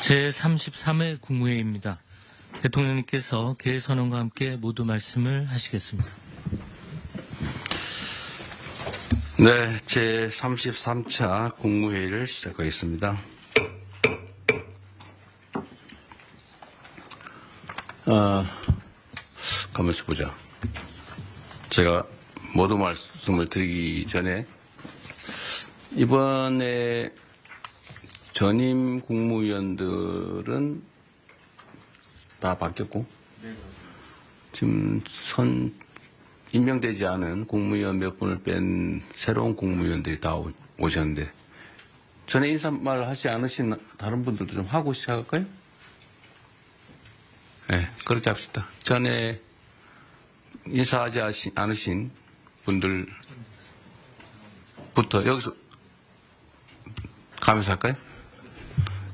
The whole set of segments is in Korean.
제33회 국무회의입니다. 대통령님께서 개회선언과 함께 모두 말씀을 하시겠습니다. 네, 제33차 국무회의를 시작하겠습니다. 가만있어 보자. 제가 모두 말씀을 드리기 전에 이번에 전임 국무위원들은 다 바뀌었고 지금 임명되지 않은 국무위원 몇 분을 뺀 새로운 국무위원들이 다 오셨는데 전에 인사말 하지 않으신 다른 분들도 좀 하고 시작할까요? 네, 그렇게 합시다. 전에 인사하지 않으신 분들부터 여기서 가면서 할까요?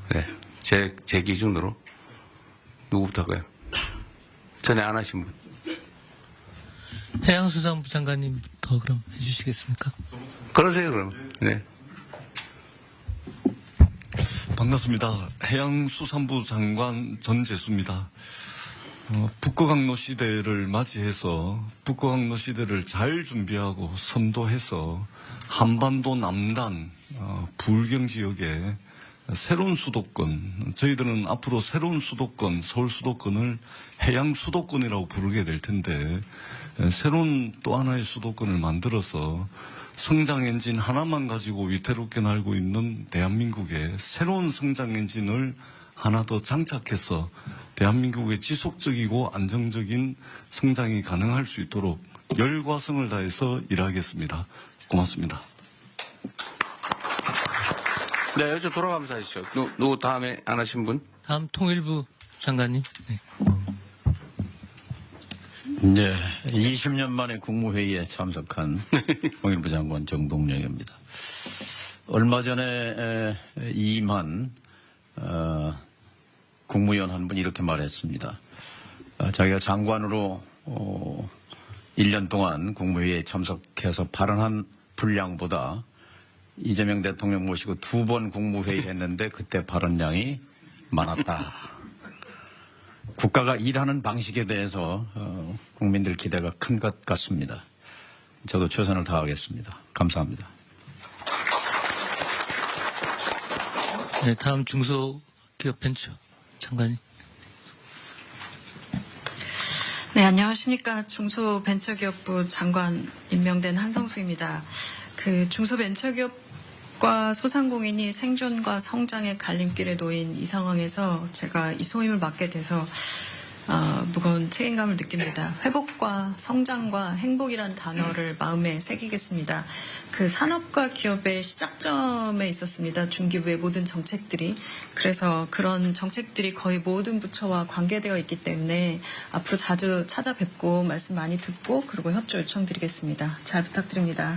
네, 제 기준으로 누구부터 할까요? 전에 안 하신 분. 해양수산부 장관님부터 그럼 해주시겠습니까? 그러세요, 그럼. 네. 반갑습니다. 해양수산부 장관 전재수입니다. 북극항로 시대를 맞이해서 북극항로 시대를 잘 준비하고 선도해서 한반도 남단 불경 지역에 새로운 수도권, 저희들은 앞으로 새로운 수도권, 서울 수도권을 해양 수도권이라고 부르게 될 텐데 새로운 또 하나의 수도권을 만들어서 성장 엔진 하나만 가지고 위태롭게 날고 있는 대한민국의 새로운 성장 엔진을 하나 더 장착해서 대한민국의 지속적이고 안정적인 성장이 가능할 수 있도록 열과 성을 다해서 일하겠습니다. 고맙습니다. 네, 여쭤 돌아가면서 하시죠. 누구 다음에 안 하신 분? 다음 통일부 장관님. 네. 네, 20년 만에 국무회의에 참석한 통일부 장관 정동영입니다. 얼마 전에 이임한 국무위원 한 분이 이렇게 말했습니다. 자기가 장관으로 1년 동안 국무회의에 참석해서 발언한 분량보다 이재명 대통령 모시고 2번 국무회의 했는데 그때 발언량이 많았다. 국가가 일하는 방식에 대해서 국민들 기대가 큰 것 같습니다. 저도 최선을 다하겠습니다. 감사합니다. 네, 다음 중소기업벤처 장관님. 네, 안녕하십니까. 중소벤처기업부 장관 임명된 한성수입니다. 중소벤처기업과 소상공인이 생존과 성장의 갈림길에 놓인 이 상황에서 제가 이 소임을 맡게 돼서 무거운 책임감을 느낍니다. 회복과 성장과 행복이란 단어를 마음에 새기겠습니다. 산업과 기업의 시작점에 있었습니다. 중기부의 모든 정책들이. 그래서 그런 정책들이 거의 모든 부처와 관계되어 있기 때문에 앞으로 자주 찾아뵙고 말씀 많이 듣고 그리고 협조 요청드리겠습니다. 잘 부탁드립니다.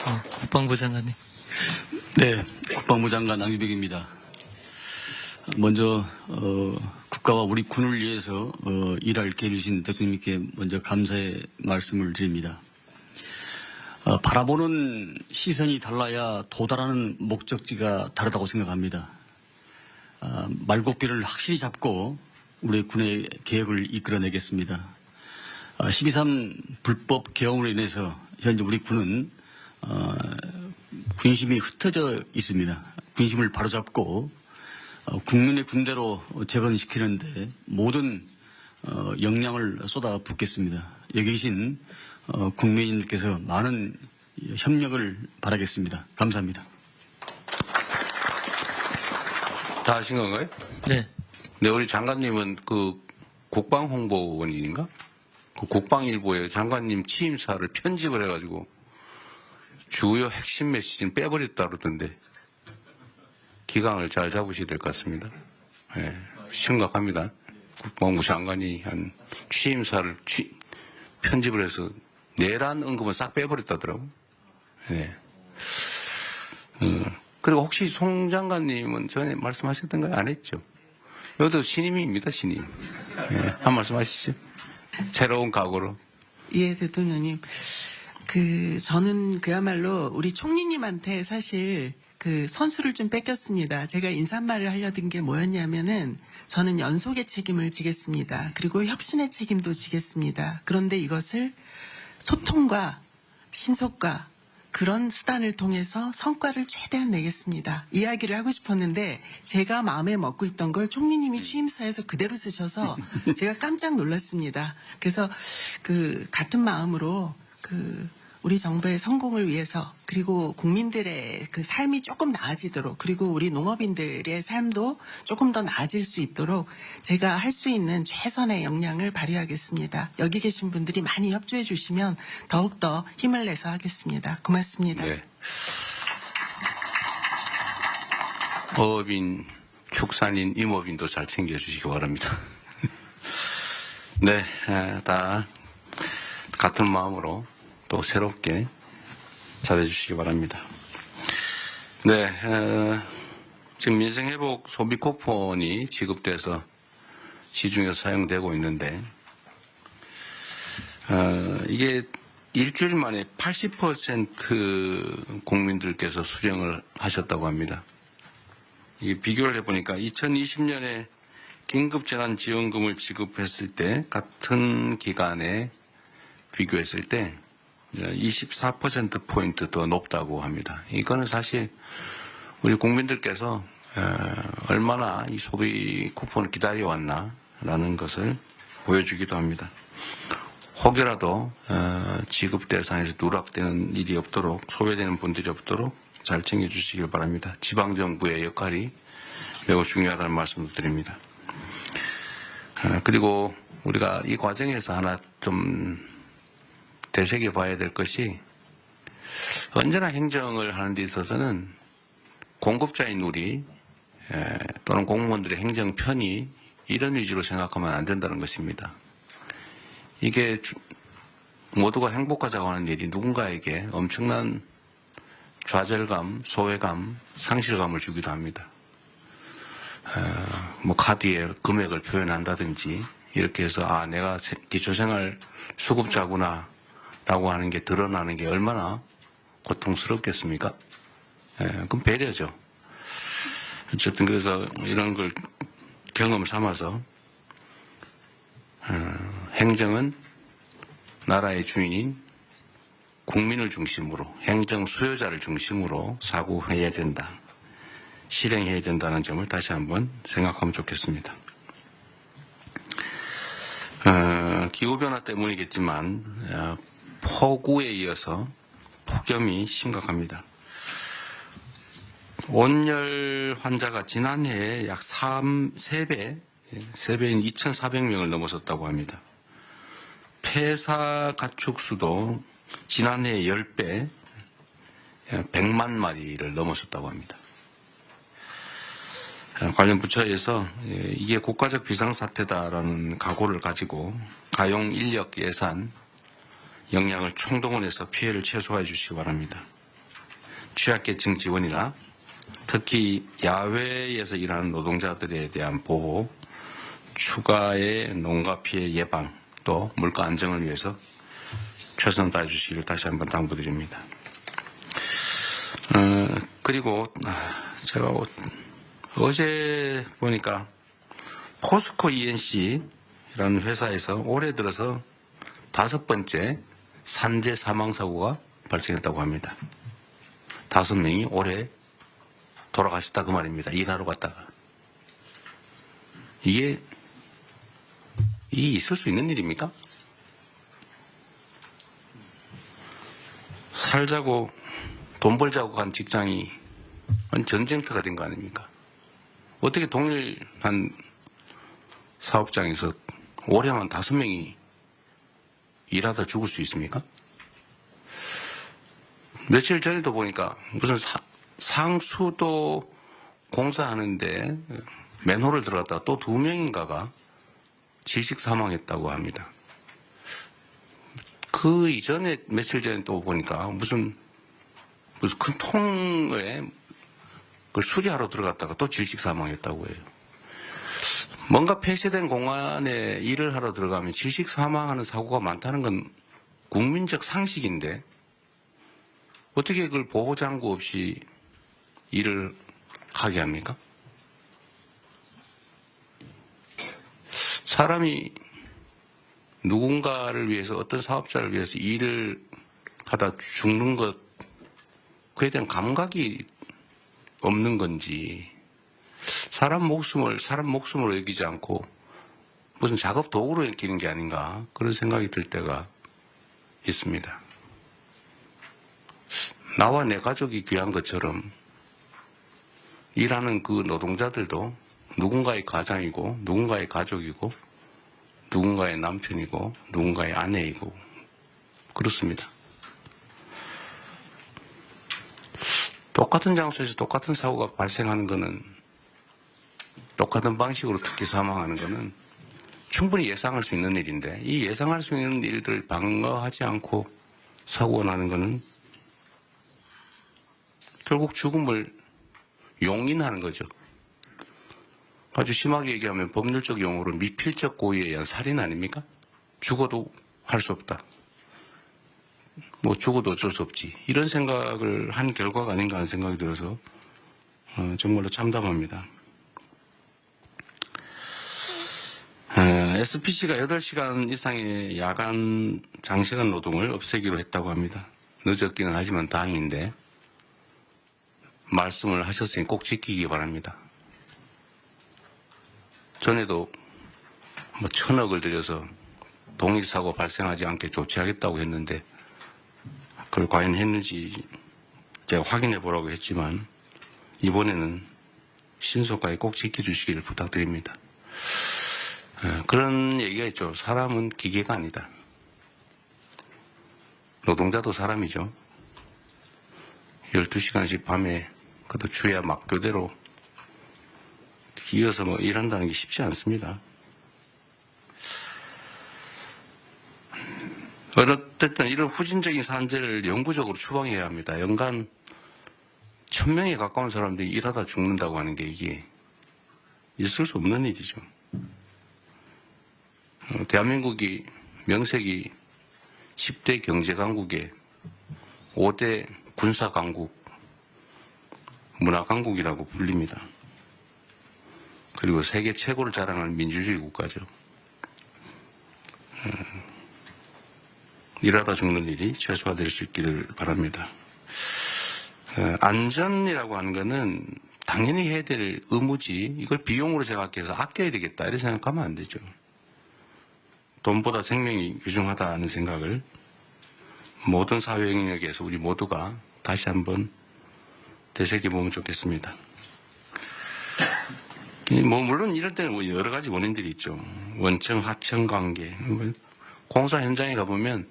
네, 국방부 장관님. 네, 국방부 장관 양규백입니다. 먼저 국가와 우리 군을 위해서 일할 기회를 주신 대통령님께 먼저 감사의 말씀을 드립니다. 바라보는 시선이 달라야 도달하는 목적지가 다르다고 생각합니다. 말고비를 확실히 잡고 우리 군의 계획을 이끌어내겠습니다. 12.3 불법 개헌으로 인해서 현재 우리 군은 군심이 흩어져 있습니다. 군심을 바로잡고 국민의 군대로 재건시키는데 모든 역량을 쏟아붓겠습니다. 여기 계신 국민님께서 많은 협력을 바라겠습니다. 감사합니다. 다 하신 건가요? 네. 네, 우리 장관님은 국방홍보원인가? 국방일보에 장관님 취임사를 편집을 해가지고 주요 핵심 메시지는 빼버렸다 그러던데 기강을 잘 잡으셔야 될 것 같습니다. 네, 심각합니다. 국방부 장관이 한 취임사를 편집을 해서 내란 언급은 싹 빼버렸다더라고. 네. 그리고 혹시 송 장관님은 전에 말씀하셨던가요? 안 했죠? 여기도 신임입니다, 신임. 네, 한 말씀 하시죠. 새로운 각오로. 예, 대통령님. 저는 그야말로 우리 총리님한테 사실 그 선수를 좀 뺏겼습니다. 제가 인사말을 하려던 게 뭐였냐면은 저는 연속의 책임을 지겠습니다. 그리고 혁신의 책임도 지겠습니다. 그런데 이것을 소통과 신속과 그런 수단을 통해서 성과를 최대한 내겠습니다. 이야기를 하고 싶었는데 제가 마음에 먹고 있던 걸 총리님이 취임사에서 그대로 쓰셔서 제가 깜짝 놀랐습니다. 그래서 그 같은 마음으로 우리 정부의 성공을 위해서 그리고 국민들의 그 삶이 조금 나아지도록 그리고 우리 농업인들의 삶도 조금 더 나아질 수 있도록 제가 할 수 있는 최선의 역량을 발휘하겠습니다. 여기 계신 분들이 많이 협조해 주시면 더욱더 힘을 내서 하겠습니다. 고맙습니다. 네. 어업인, 축산인, 임업인도 잘 챙겨주시기 바랍니다. 네, 다 같은 마음으로 또 새롭게 잘해주시기 바랍니다. 네, 지금 민생회복 소비 쿠폰이 지급돼서 시중에서 사용되고 있는데 이게 일주일 만에 80% 국민들께서 수령을 하셨다고 합니다. 이게 비교를 해보니까 2020년에 긴급재난지원금을 지급했을 때 같은 기간에 비교했을 때 24%포인트 더 높다고 합니다. 이거는 사실 우리 국민들께서 얼마나 이 소비 쿠폰을 기다려왔나라는 것을 보여주기도 합니다. 혹여라도 지급 대상에서 누락되는 일이 없도록 소외되는 분들이 없도록 잘 챙겨주시길 바랍니다. 지방정부의 역할이 매우 중요하다는 말씀을 드립니다. 그리고 우리가 이 과정에서 하나 좀 되새겨봐야 될 것이 언제나 행정을 하는 데 있어서는 공급자인 우리 또는 공무원들의 행정 편의 이런 위주로 생각하면 안 된다는 것입니다. 이게 모두가 행복하자고 하는 일이 누군가에게 엄청난 좌절감, 소외감, 상실감을 주기도 합니다. 뭐 카드에 금액을 표현한다든지 이렇게 해서 내가 기초생활 수급자구나 라고 하는 게 드러나는 게 얼마나 고통스럽겠습니까? 그럼 배려죠. 어쨌든 그래서 이런 걸 경험 삼아서 행정은 나라의 주인인 국민을 중심으로 행정 수요자를 중심으로 사고해야 된다. 실행해야 된다는 점을 다시 한번 생각하면 좋겠습니다. 기후변화 때문이겠지만 폭우에 이어서 폭염이 심각합니다. 온열 환자가 지난해에 약 3배인 2,400명을 넘어섰다고 합니다. 폐사 가축수도 지난해 10배, 100만 마리를 넘어섰다고 합니다. 관련 부처에서 이게 국가적 비상사태다라는 각오를 가지고 가용 인력 예산, 역량을 총동원해서 피해를 최소화해 주시기 바랍니다. 취약계층 지원이나 특히 야외에서 일하는 노동자들에 대한 보호, 추가의 농가 피해 예방, 또 물가 안정을 위해서 최선 다해 주시기를 다시 한번 당부드립니다. 그리고 제가 어제 보니까 포스코 ENC라는 회사에서 올해 들어서 5번째 산재 사망 사고가 발생했다고 합니다. 5명이 올해 돌아가셨다 그 말입니다. 일하러 갔다가. 이게 있을 수 있는 일입니까? 살자고 돈 벌자고 간 직장이 전쟁터가 된 거 아닙니까? 어떻게 동일한 사업장에서 올해만 5명이 일하다 죽을 수 있습니까? 며칠 전에도 보니까 무슨 상수도 공사하는데 맨홀을 들어갔다가 또 2명인가가 질식 사망했다고 합니다. 그 이전에 며칠 전에 또 보니까 무슨 큰 통에 그걸 수리하러 들어갔다가 또 질식 사망했다고 해요. 뭔가 폐쇄된 공간에 일을 하러 들어가면 질식 사망하는 사고가 많다는 건 국민적 상식인데 어떻게 그걸 보호장구 없이 일을 하게 합니까? 사람이 누군가를 위해서 어떤 사업자를 위해서 일을 하다 죽는 것 그에 대한 감각이 없는 건지 사람 목숨으로 여기지 않고 무슨 작업 도구로 여기는 게 아닌가 그런 생각이 들 때가 있습니다. 나와 내 가족이 귀한 것처럼 일하는 그 노동자들도 누군가의 가장이고 누군가의 가족이고 누군가의 남편이고 누군가의 아내이고 그렇습니다. 똑같은 장소에서 똑같은 사고가 발생하는 것은 똑같은 방식으로 특히 사망하는 것은 충분히 예상할 수 있는 일인데 이 예상할 수 있는 일들을 방어하지 않고 사고가 나는 것은 결국 죽음을 용인하는 거죠. 아주 심하게 얘기하면 법률적 용어로 미필적 고의에 의한 살인 아닙니까? 죽어도 할 수 없다. 뭐 죽어도 어쩔 수 없지. 이런 생각을 한 결과가 아닌가 하는 생각이 들어서 정말로 참담합니다. SPC가 8시간 이상의 야간 장시간 노동을 없애기로 했다고 합니다. 늦었기는 하지만 다행인데 말씀을 하셨으니 꼭 지키기 바랍니다. 전에도 1,000억을 들여서 동일사고 발생하지 않게 조치하겠다고 했는데 그걸 과연 했는지 제가 확인해 보라고 했지만 이번에는 신속하게 꼭 지켜주시기를 부탁드립니다. 그런 얘기가 있죠. 사람은 기계가 아니다. 노동자도 사람이죠. 12시간씩 밤에 그것도 주야 막교대로 이어서 일한다는 게 쉽지 않습니다. 어쨌든 이런 후진적인 산재를 영구적으로 추방해야 합니다. 연간 1,000명에 가까운 사람들이 일하다 죽는다고 하는 게 이게 있을 수 없는 일이죠. 대한민국이 명색이 10대 경제강국에 5대 군사강국, 문화강국이라고 불립니다. 그리고 세계 최고를 자랑하는 민주주의 국가죠. 일하다 죽는 일이 최소화될 수 있기를 바랍니다. 안전이라고 하는 것은 당연히 해야 될 의무지 이걸 비용으로 생각해서 아껴야 되겠다 이렇게 생각하면 안 되죠. 돈보다 생명이 귀중하다는 생각을 모든 사회 영역에서 우리 모두가 다시 한번 되새겨보면 좋겠습니다. 물론 이럴 때는 여러 가지 원인들이 있죠. 원청, 하청 관계. 공사 현장에 가보면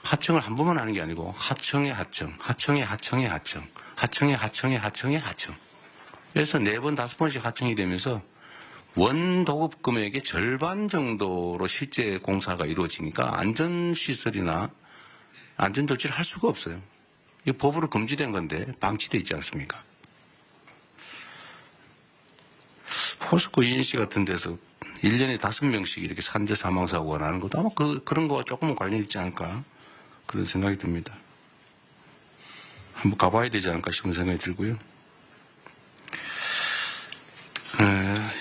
하청을 한 번만 하는 게 아니고 하청의 하청, 하청의 하청의 하청, 하청의 하청의 하청의 하청. 그래서 4번, 5번씩 하청이 되면서 원 도급 금액의 절반 정도로 실제 공사가 이루어지니까 안전시설이나 안전조치를 할 수가 없어요. 이거 법으로 금지된 건데 방치되어 있지 않습니까? 포스코 ENC 같은 데서 1년에 5명씩 이렇게 산재 사망사고가 나는 것도 아마 그런 거와 조금은 관련이 있지 않을까 그런 생각이 듭니다. 한번 가봐야 되지 않을까 싶은 생각이 들고요.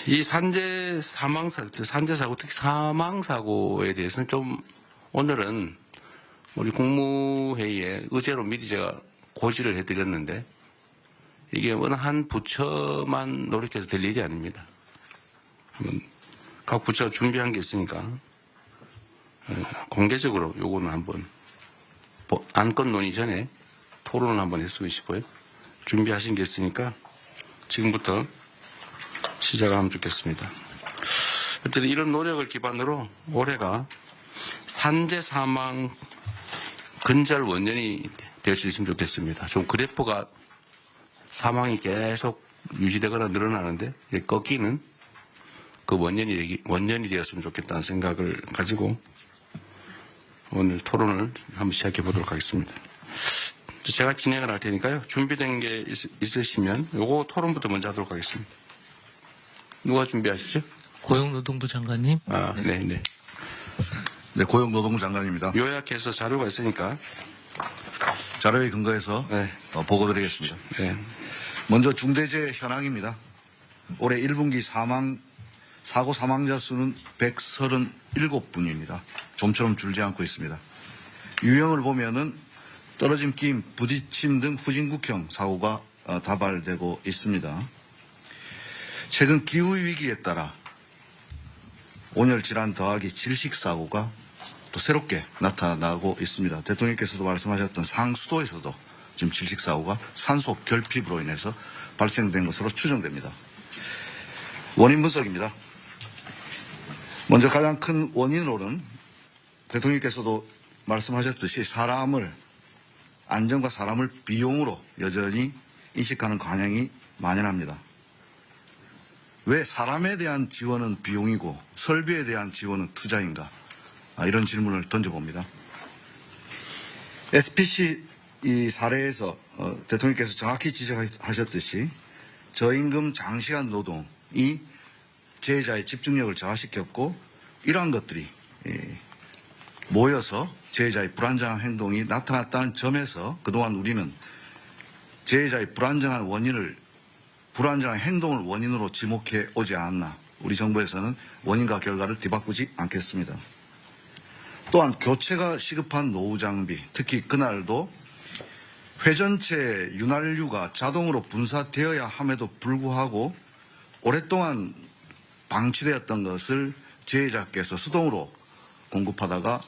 이 산재 사고, 특히 사망사고에 대해서는 좀 오늘은 우리 국무회의에 의제로 미리 제가 고지를 해드렸는데 이게 어느 한 부처만 노력해서 될 일이 아닙니다. 한번 각 부처가 준비한 게 있으니까 공개적으로 요거는 한번 안건 논의 전에 토론을 한번 했으면 싶어요. 준비하신 게 있으니까 지금부터 시작을 하면 좋겠습니다. 어쨌든 이런 노력을 기반으로 올해가 산재 사망 근절 원년이 될 수 있으면 좋겠습니다. 좀 그래프가 사망이 계속 유지되거나 늘어나는데 꺾이는 그 원년이 되었으면 좋겠다는 생각을 가지고 오늘 토론을 한번 시작해 보도록 하겠습니다. 제가 진행을 할 테니까요. 준비된 게 있으시면 요거 토론부터 먼저 하도록 하겠습니다. 누가 준비하시죠? 고용노동부 장관님. 네. 네, 고용노동부 장관입니다. 요약해서 자료가 있으니까. 자료에 근거해서 네. 보고드리겠습니다. 네. 먼저 중대재해 현황입니다. 올해 1분기 사고 사망자 수는 137분입니다. 좀처럼 줄지 않고 있습니다. 유형을 보면은 떨어짐, 끼임, 부딪힘 등 후진국형 사고가 다발되고 있습니다. 최근 기후위기에 따라 온열 질환 더하기 질식 사고가 또 새롭게 나타나고 있습니다. 대통령께서도 말씀하셨던 상수도에서도 지금 질식 사고가 산소 결핍으로 인해서 발생된 것으로 추정됩니다. 원인 분석입니다. 먼저 가장 큰 원인으로는 대통령께서도 말씀하셨듯이 안전과 사람을 비용으로 여전히 인식하는 관행이 만연합니다. 왜 사람에 대한 지원은 비용이고 설비에 대한 지원은 투자인가? 이런 질문을 던져봅니다. SPC 이 사례에서 대통령께서 정확히 지적하셨듯이 저임금 장시간 노동이 재해자의 집중력을 저하시켰고 이러한 것들이 모여서 재해자의 불안정한 행동이 나타났다는 점에서 그동안 우리는 재해자의 불안정한 행동을 원인으로 지목해 오지 않았나. 우리 정부에서는 원인과 결과를 뒤바꾸지 않겠습니다. 또한 교체가 시급한 노후 장비, 특히 그날도 회전체 윤활유가 자동으로 분사되어야 함에도 불구하고 오랫동안 방치되었던 것을 재해자께서 수동으로 공급하다가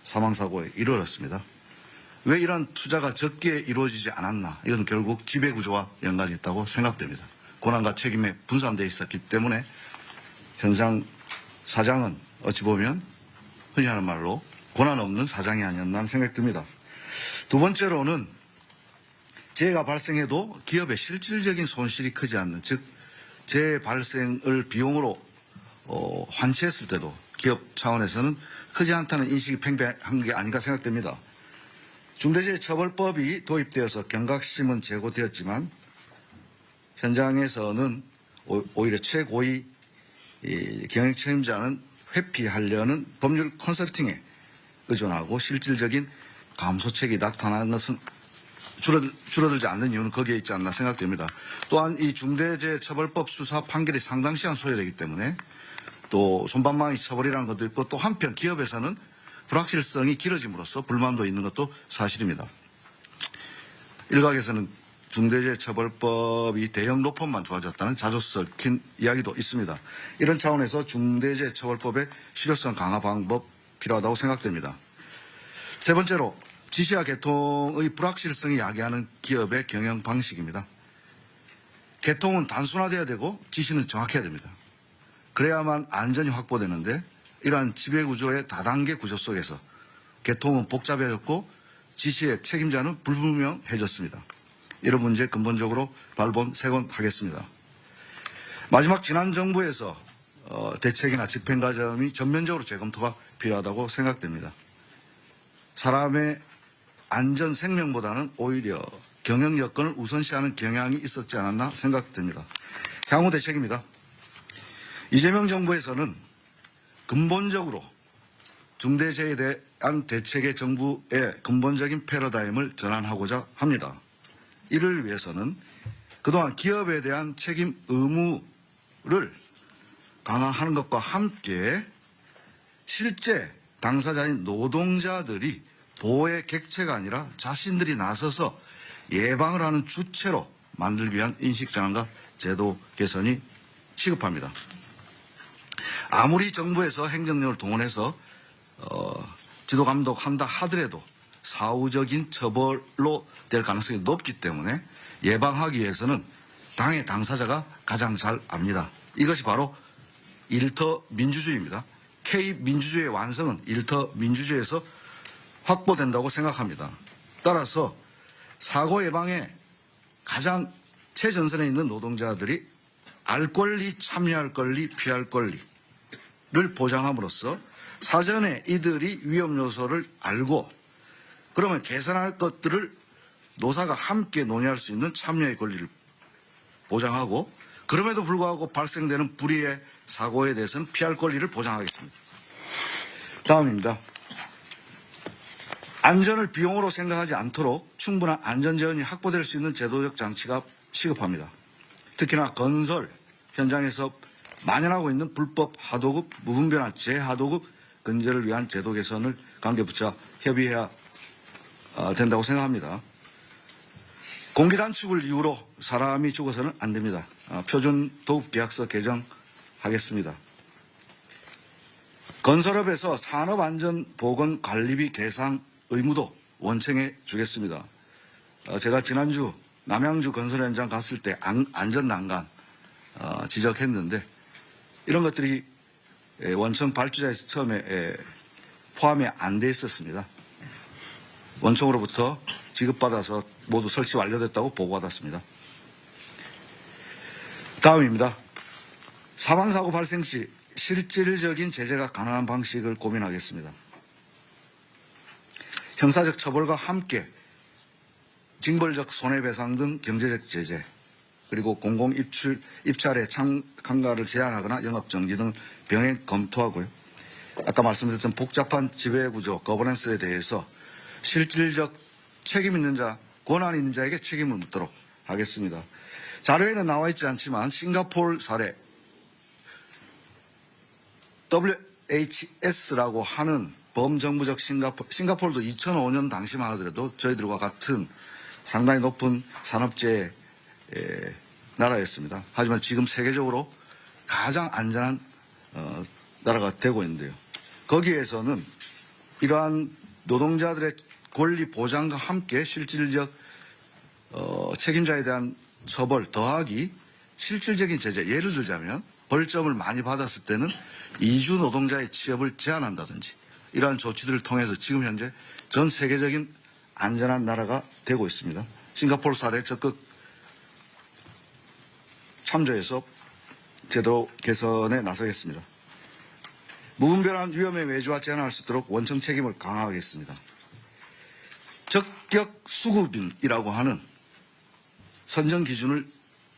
사망사고에 이르렀습니다. 왜 이러한 투자가 적게 이루어지지 않았나? 이것은 결국 지배구조와 연관이 있다고 생각됩니다. 권한과 책임에 분산되어 있었기 때문에 현상 사장은 어찌 보면 흔히 하는 말로 권한 없는 사장이 아니었나 하는 생각이 듭니다. 두 번째로는 재해가 발생해도 기업의 실질적인 손실이 크지 않는, 즉 재해 발생을 비용으로 환치했을 때도 기업 차원에서는 크지 않다는 인식이 팽배한 게 아닌가 생각됩니다. 중대재해처벌법이 도입되어서 경각심은 제고되었지만 현장에서는 오히려 최고위 경영 책임자는 회피하려는 법률 컨설팅에 의존하고 실질적인 감소책이 나타나는 것은 줄어들지 않는 이유는 거기에 있지 않나 생각됩니다. 또한 이 중대재해처벌법 수사 판결이 상당 시간 소요되기 때문에 또 손방망이 처벌이라는 것도 있고 또 한편 기업에서는 불확실성이 길어짐으로써 불만도 있는 것도 사실입니다. 일각에서는 중대재해처벌법이 대형 로펌만 좋아졌다는 자주 섞인 이야기도 있습니다. 이런 차원에서 중대재해처벌법의 실효성 강화 방법 필요하다고 생각됩니다. 세 번째로 지시와 개통의 불확실성이 야기하는 기업의 경영 방식입니다. 개통은 단순화되어야 되고 지시는 정확해야 됩니다. 그래야만 안전이 확보되는데 이러한 지배구조의 다단계 구조 속에서 개통은 복잡해졌고 지시의 책임자는 불분명해졌습니다. 이런 문제 근본적으로 발본색원하겠습니다. 마지막 지난 정부에서 대책이나 집행 과정이 전면적으로 재검토가 필요하다고 생각됩니다. 사람의 안전 생명보다는 오히려 경영 여건을 우선시하는 경향이 있었지 않았나 생각됩니다. 향후 대책입니다. 이재명 정부에서는 근본적으로 중대재해에 대한 대책의 정부의 근본적인 패러다임을 전환하고자 합니다. 이를 위해서는 그동안 기업에 대한 책임 의무를 강화하는 것과 함께 실제 당사자인 노동자들이 보호의 객체가 아니라 자신들이 나서서 예방을 하는 주체로 만들기 위한 인식 전환과 제도 개선이 시급합니다. 아무리 정부에서 행정력을 동원해서 지도 감독한다 하더라도 사후적인 처벌로 될 가능성이 높기 때문에 예방하기 위해서는 당의 당사자가 가장 잘 압니다. 이것이 바로 일터 민주주의입니다. K민주주의의 완성은 일터 민주주의에서 확보된다고 생각합니다. 따라서 사고 예방에 가장 최전선에 있는 노동자들이 알 권리, 참여할 권리, 피할 권리를 보장함으로써 사전에 이들이 위험 요소를 알고 그러면 개선할 것들을 노사가 함께 논의할 수 있는 참여의 권리를 보장하고 그럼에도 불구하고 발생되는 불의의 사고에 대해서는 피할 권리를 보장하겠습니다. 다음입니다. 안전을 비용으로 생각하지 않도록 충분한 안전재원이 확보될 수 있는 제도적 장치가 시급합니다. 특히나 건설 현장에서 만연하고 있는 불법 하도급, 무분별한 재하도급 근절을 위한 제도 개선을 관계부처와 협의해야 된다고 생각합니다. 공기 단축을 이유로 사람이 죽어서는 안 됩니다. 표준 도급계약서 개정하겠습니다. 건설업에서 산업안전보건관리비 계상 의무도 원청해 주겠습니다. 제가 지난주 남양주 건설 현장 갔을 때 안전난간 지적했는데 이런 것들이 원청 발주자에서 처음에 포함이 안 돼 있었습니다. 원청으로부터 지급받아서 모두 설치 완료됐다고 보고받았습니다. 다음입니다. 사망사고 발생 시 실질적인 제재가 가능한 방식을 고민하겠습니다. 형사적 처벌과 함께 징벌적 손해배상 등 경제적 제재, 그리고 공공 입찰의 참가를 제한하거나 영업정지 등을 병행 검토하고요. 아까 말씀드렸던 복잡한 지배구조, 거버넌스에 대해서 실질적 책임 있는 자, 권한 있는 자에게 책임을 묻도록 하겠습니다. 자료에는 나와 있지 않지만 싱가포르 사례, WHS라고 하는 범정부적 싱가포르도 2005년 당시만 하더라도 저희들과 같은 상당히 높은 산업재해 나라였습니다. 하지만 지금 세계적으로 가장 안전한 나라가 되고 있는데요. 거기에서는 이러한 노동자들의 권리 보장과 함께 실질적 책임자에 대한 처벌 더하기 실질적인 제재, 예를 들자면 벌점을 많이 받았을 때는 이주 노동자의 취업을 제한한다든지 이러한 조치들을 통해서 지금 현재 전 세계적인 안전한 나라가 되고 있습니다. 싱가포르 사례 적극 참조해서 제도 개선에 나서겠습니다. 무분별한 위험의 외주화 제한할 수 있도록 원청 책임을 강화하겠습니다. 적격 수급인이라고 하는 선정 기준을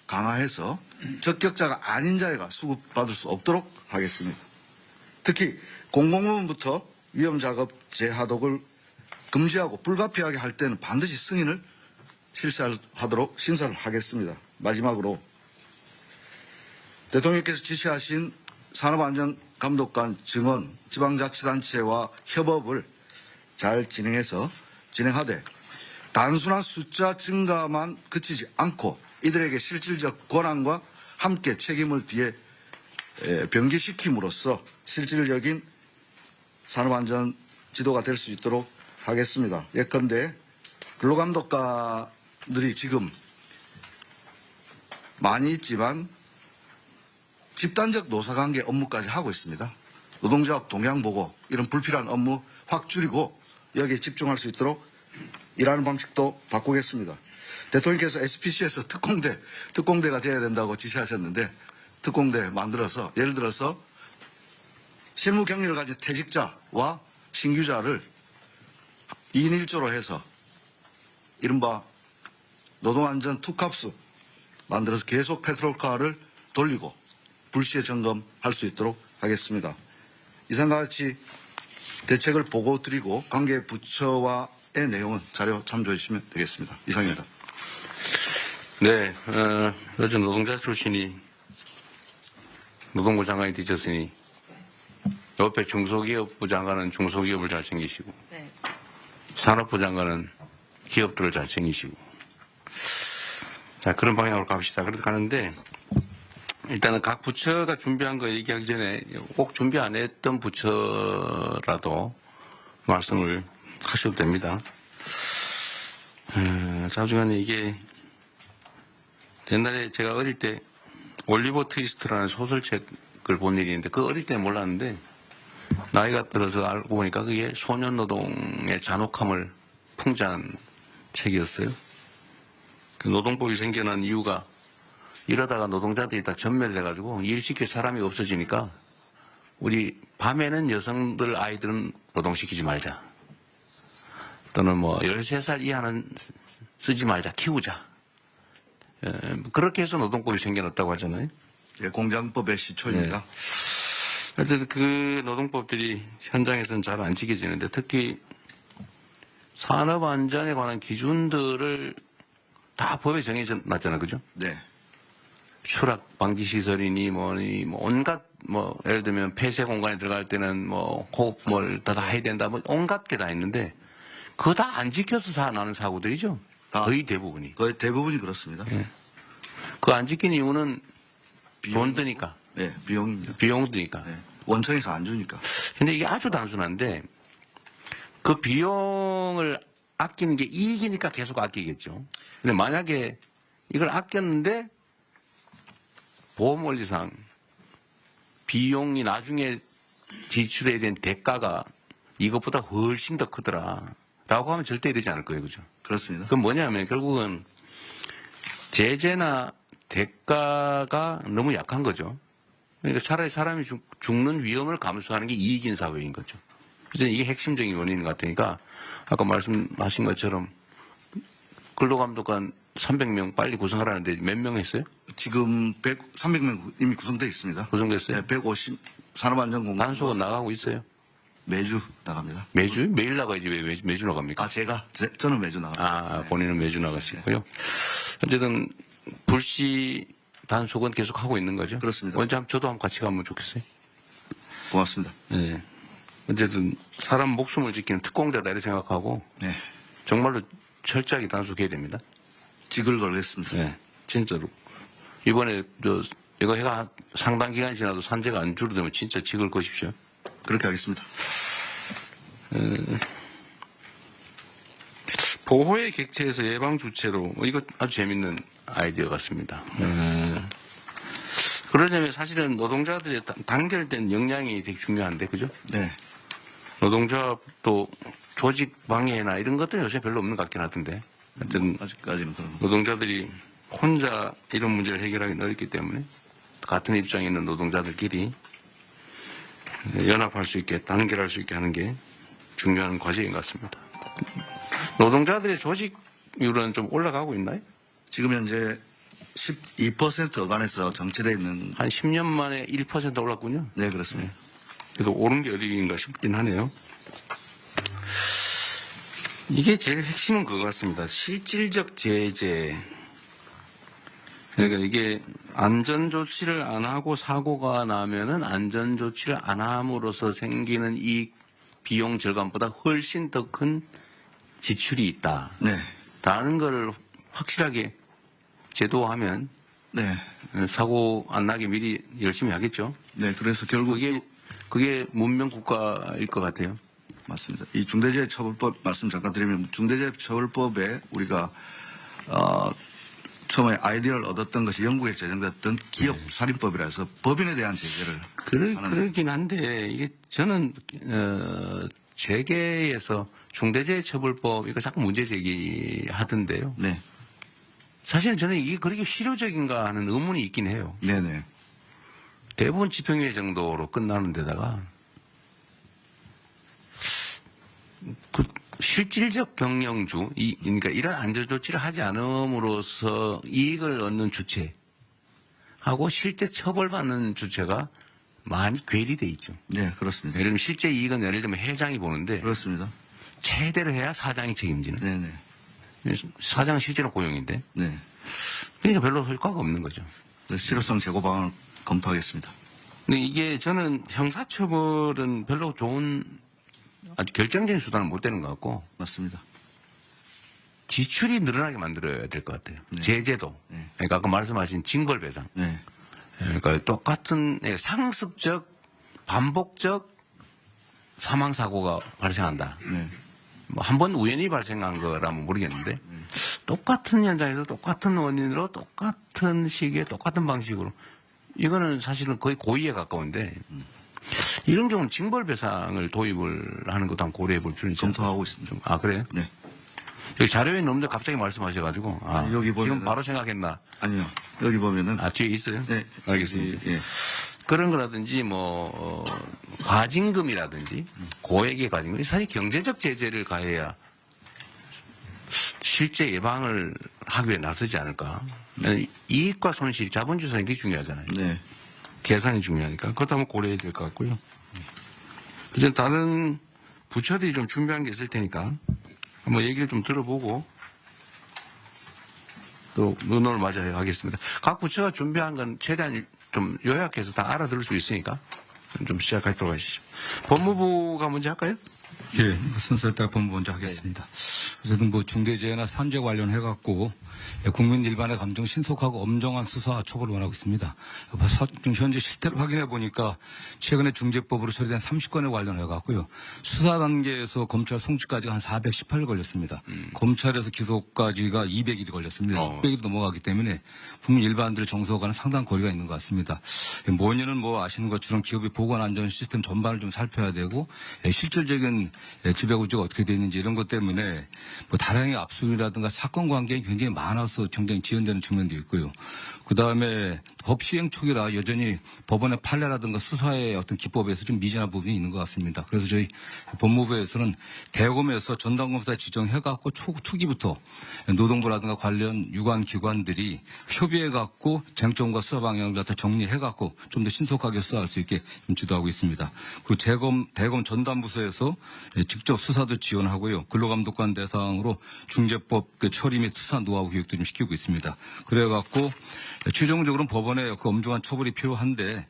강화해서 적격자가 아닌 자가 수급받을 수 없도록 하겠습니다. 특히 공공부문부터 위험작업 재하도급을 금지하고 불가피하게 할 때는 반드시 승인을 실시하도록 신설을 하겠습니다. 마지막으로 대통령께서 지시하신 산업안전감독관 증원 지방자치단체와 협업을 잘 진행하되 단순한 숫자 증가만 그치지 않고 이들에게 실질적 권한과 함께 책임을 뒤에 병기시킴으로써 실질적인 산업안전 지도가 될 수 있도록 하겠습니다. 예컨대 근로감독관들이 지금 많이 있지만 집단적 노사관계 업무까지 하고 있습니다. 노동조합 동향 보고 이런 불필요한 업무 확 줄이고 여기에 집중할 수 있도록 일하는 방식도 바꾸겠습니다. 대통령께서 SPC에서 특공대가 돼야 된다고 지시하셨는데 특공대 만들어서 예를 들어서 실무 경력을 가진 퇴직자와 신규자를 2인 1조로 해서 이른바 노동안전 투캅스 만들어서 계속 페트롤카를 돌리고 불시에 점검할 수 있도록 하겠습니다. 이상과 같이 대책을 보고 드리고 관계 부처와의 내용은 자료 참조해 주시면 되겠습니다. 이상입니다. 네, 요즘 노동자 출신이 노동부 장관이 되셨으니 옆에 중소기업부 장관은 중소기업을 잘 챙기시고 네. 산업부 장관은 기업들을 잘 챙기시고 자 그런 방향으로 갑시다. 그렇게 가는데 일단은 각 부처가 준비한 거 얘기하기 전에 꼭 준비 안 했던 부처라도 말씀을 하셔도 됩니다. 자주간에 이게 옛날에 제가 어릴 때 올리버 트위스트라는 소설책을 본 일이 있는데 그 어릴 때는 몰랐는데 나이가 들어서 알고 보니까 그게 소년 노동의 잔혹함을 풍자한 책이었어요. 그 노동법이 생겨난 이유가 이러다가 노동자들이 다 전멸해가지고 일시킬 사람이 없어지니까 우리 밤에는 여성들 아이들은 노동시키지 말자. 또는 뭐 13살 이하는 쓰지 말자. 키우자. 그렇게 해서 노동법이 생겨났다고 하잖아요. 예, 공장법의 시초입니다. 하여튼 그 노동법들이 현장에서는 잘 안 지켜지는데 특히 산업안전에 관한 기준들을 다 법에 정해져 놨잖아요. 그죠? 네. 추락 방지 시설이니 뭐니 뭐 온갖 뭐 예를 들면 폐쇄 공간에 들어갈 때는 뭐 호흡을 다 해야 된다 뭐 온갖 게 다 있는데 그거 다 안 지켜서 나는 사고들이죠. 다. 거의 대부분이. 거의 대부분이 그렇습니다. 그 안 지키는 이유는 돈 드니까. 네, 비용입니다. 비용 드니까. 네. 원청에서 안 주니까. 근데 이게 아주 단순한데 그 비용을 아끼는 게 이익이니까 계속 아끼겠죠. 근데 만약에 이걸 아꼈는데 보험 원리상 비용이 나중에 지출해야 된 대가가 이것보다 훨씬 더 크더라라고 하면 절대 이러지 않을 거예요. 그죠? 그렇습니다. 그건 뭐냐면 결국은 제재나 대가가 너무 약한 거죠. 그러니까 차라리 사람이 죽는 위험을 감수하는 게 이익인 사회인 거죠. 그래서 이게 핵심적인 원인인 것 같으니까 아까 말씀하신 것처럼 근로감독관 300명 빨리 구성하라는데 몇 명 했어요? 지금 300명 이미 구성되어 있습니다. 구성됐어요? 네, 150 산업안전공단 단속은 나가고 있어요? 매주 나갑니다. 매주? 매일 나가야지 왜 매주 나갑니까? 저는 매주 나갑니다. 본인은 매주 나가시고요. 어쨌든 불시 단속은 계속 하고 있는 거죠? 그렇습니다. 언제 저도 한번 같이 가면 좋겠어요. 고맙습니다. 네. 어쨌든 사람 목숨을 지키는 특공대다 이렇게 생각하고 네. 정말로 철저하게 단속해야 됩니다. 직을 걸겠습니다. 네, 진짜로. 이번에 이거 해가 상당 기간 지나도 산재가 안 줄어들면 진짜 직을 거십시오. 그렇게 하겠습니다. 보호의 객체에서 예방 주체로 이거 아주 재밌는 아이디어 같습니다. 그러려면 사실은 노동자들의 단결된 역량이 되게 중요한데 그죠? 네. 노동조합도 조직 방해나 이런 것들은 요새 별로 없는 것 같긴 하던데. 하여튼 아직까지는 그런 거. 노동자들이 혼자 이런 문제를 해결하기는 어렵기 때문에 같은 입장에 있는 노동자들끼리 연합할 수 있게 단결할 수 있게 하는 게 중요한 과제인 것 같습니다. 노동자들의 조직률은 좀 올라가고 있나요? 지금 현재 12% 어간에서 정체되어 있는. 한 10년 만에 1% 올랐군요. 네, 그렇습니다. 그래서 오른 게 어디인가 싶긴 하네요. 이게 제일 핵심은 그거 같습니다. 실질적 제재. 그러니까 이게 안전조치를 안 하고 사고가 나면은 안전조치를 안 함으로써 생기는 이 비용 절감보다 훨씬 더 큰 지출이 있다. 네. 라는 걸 확실하게 제도화하면 네. 사고 안 나게 미리 열심히 하겠죠. 네, 그래서 결국 그게 문명 국가일 것 같아요. 맞습니다. 이 중대재해처벌법 말씀 잠깐 드리면 중대재해처벌법에 우리가 처음에 아이디어를 얻었던 것이 영국에 제정됐던 기업살인법이라 해서 법인에 대한 제재를 하는. 그러긴 한데 이게 저는 재계에서 중대재해처벌법 이거 자꾸 문제 제기하던데요. 네. 사실 저는 이게 그렇게 실효적인가 하는 의문이 있긴 해요. 네네. 대부분 집행유예 정도로 끝나는 데다가 그 실질적 경영주, 그러니까 이런 안전조치를 하지 않음으로써 이익을 얻는 주체하고 실제 처벌받는 주체가 많이 괴리돼 있죠. 네, 그렇습니다. 예를 들면 실제 이익은 예를 들면 회장이 보는데 그렇습니다. 최대로 해야 사장이 책임지는. 네네. 사장은 실제로 고용인데. 네. 그러니까 별로 효과가 없는 거죠. 그래서 실효성 제고 방안을 검토하겠습니다. 근데 이게 저는 형사처벌은 별로 좋은 아주 결정적인 수단은 못 되는 것 같고 맞습니다. 지출이 늘어나게 만들어야 될 것 같아요. 네. 제재도. 네. 그러니까 아까 말씀하신 징벌배상. 네. 그러니까 똑같은 상습적 반복적 사망사고가 발생한다. 네. 뭐 한 번 우연히 발생한 거라면 모르겠는데 똑같은 현장에서 똑같은 원인으로 똑같은 시기에 똑같은 방식으로 이거는 사실은 거의 고의에 가까운데 이런 경우는 징벌배상을 도입을 하는 것도 한번 고려해 볼 필요는 있죠. 검토하고 있습니다. 아 그래요? 네. 여기 자료에 있는데 갑자기 말씀하셔가지고 여기 보면은- 지금 바로 생각했나? 아니요. 여기 보면은. 뒤에 있어요? 네. 알겠습니다. 예. 그런 거라든지 과징금이라든지 고액의 과징금 사실 경제적 제재를 가해야 실제 예방을 하기 위해 나서지 않을까. 이익과 손실, 자본주의 이게 중요하잖아요. 네. 계산이 중요하니까 그것도 한번 고려해야 될 것 같고요. 이제 다른 부처들이 좀 준비한 게 있을 테니까 한번 얘기를 좀 들어보고 또 의논을 마저 하겠습니다. 각 부처가 준비한 건 최대한 좀 요약해서 다 알아들을 수 있으니까 좀 시작하도록 하시죠. 법무부가 먼저 할까요? 예, 순서에 따라 법무 먼저 하겠습니다. 어쨌든 뭐 중대재해나 산재 관련해갖고 국민 일반의 감정 신속하고 엄정한 수사 처벌을 원하고 있습니다. 현재 실태를 확인해 보니까 최근에 중재법으로 처리된 30건에 관련해갖고요. 수사 단계에서 검찰 송치까지가 한 418일 걸렸습니다. 검찰에서 기소까지가 200일이 걸렸습니다. 600일이 넘어가기 때문에 국민 일반들 정서와는 상당한 거리가 있는 것 같습니다. 뭐냐는 뭐 아시는 것처럼 기업의 보건안전 시스템 전반을 좀 살펴야 되고 실질적인 지배구조가 어떻게 되어 있는지 이런 것 때문에 뭐 다량의 압수이라든가 사건 관계가 굉장히 많아서 굉장히 지연되는 측면도 있고요. 그 다음에 법 시행 초기라 여전히 법원의 판례라든가 수사의 어떤 기법에서 좀 미진한 부분이 있는 것 같습니다. 그래서 저희 법무부에서는 대검에서 전담검사 지정해갖고 초기부터 노동부라든가 관련 유관 기관들이 협의해갖고 쟁점과 수사 방향을 갖다 정리해갖고 좀 더 신속하게 수사할 수 있게 좀 주도하고 있습니다. 그리고 대검 전담부서에서 직접 수사도 지원하고요. 근로감독관 대상으로 중재법 처리 및 수사 노하우 교육도 좀 시키고 있습니다. 그래갖고 최종적으로는 법원의 그 엄중한 처벌이 필요한데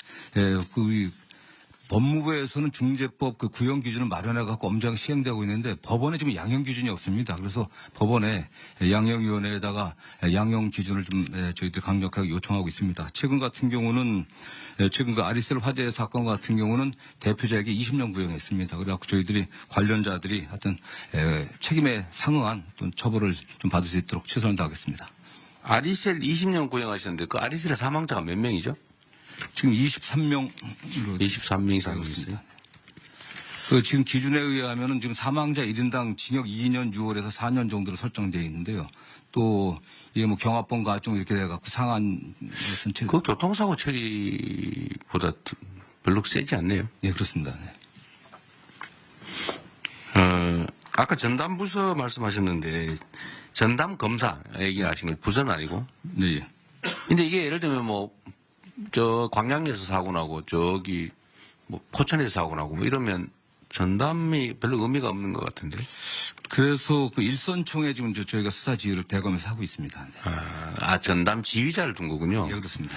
법무부에서는 중재법 그 구형 기준을 마련해갖고 엄정하게 시행되고 있는데 법원에 지금 양형 기준이 없습니다. 그래서 법원에 양형위원회에다가 양형 기준을 좀 저희들 강력하게 요청하고 있습니다. 최근 같은 경우는 최근 그 아리셀 화재 사건 같은 경우는 대표자에게 20년 구형했습니다. 그래갖고 저희들이 관련자들이 하여튼 책임에 상응한 또 처벌을 좀 받을 수 있도록 최선을 다하겠습니다. 아리셀 20년 구형하셨는데 그 아리셀의 사망자가 몇 명이죠? 지금 23명으로 23명 이상 있습니다. 그 지금 기준에 의하면은 지금 사망자 1인당 징역 2년 6월에서 4년 정도로 설정되어 있는데요. 또 이게 뭐 경합범 가중 이렇게 돼갖고 상한 전체 그 교통사고 처리보다 별로 세지 않네요. 예, 그렇습니다. 네. 아까 전담부서 말씀하셨는데 전담 검사 얘기하신 거 부서는 아니고. 네. 예. 근데 이게 예를 들면 뭐 저 광양에서 사고 나고 저기 뭐 포천에서 사고 나고 뭐 이러면 전담이 별로 의미가 없는 것 같은데. 그래서 그 일선총에 지금 저희가 수사 지휘를 대검에서 하고 있습니다. 네. 전담 지휘자를 둔 거군요. 예, 그렇습니다.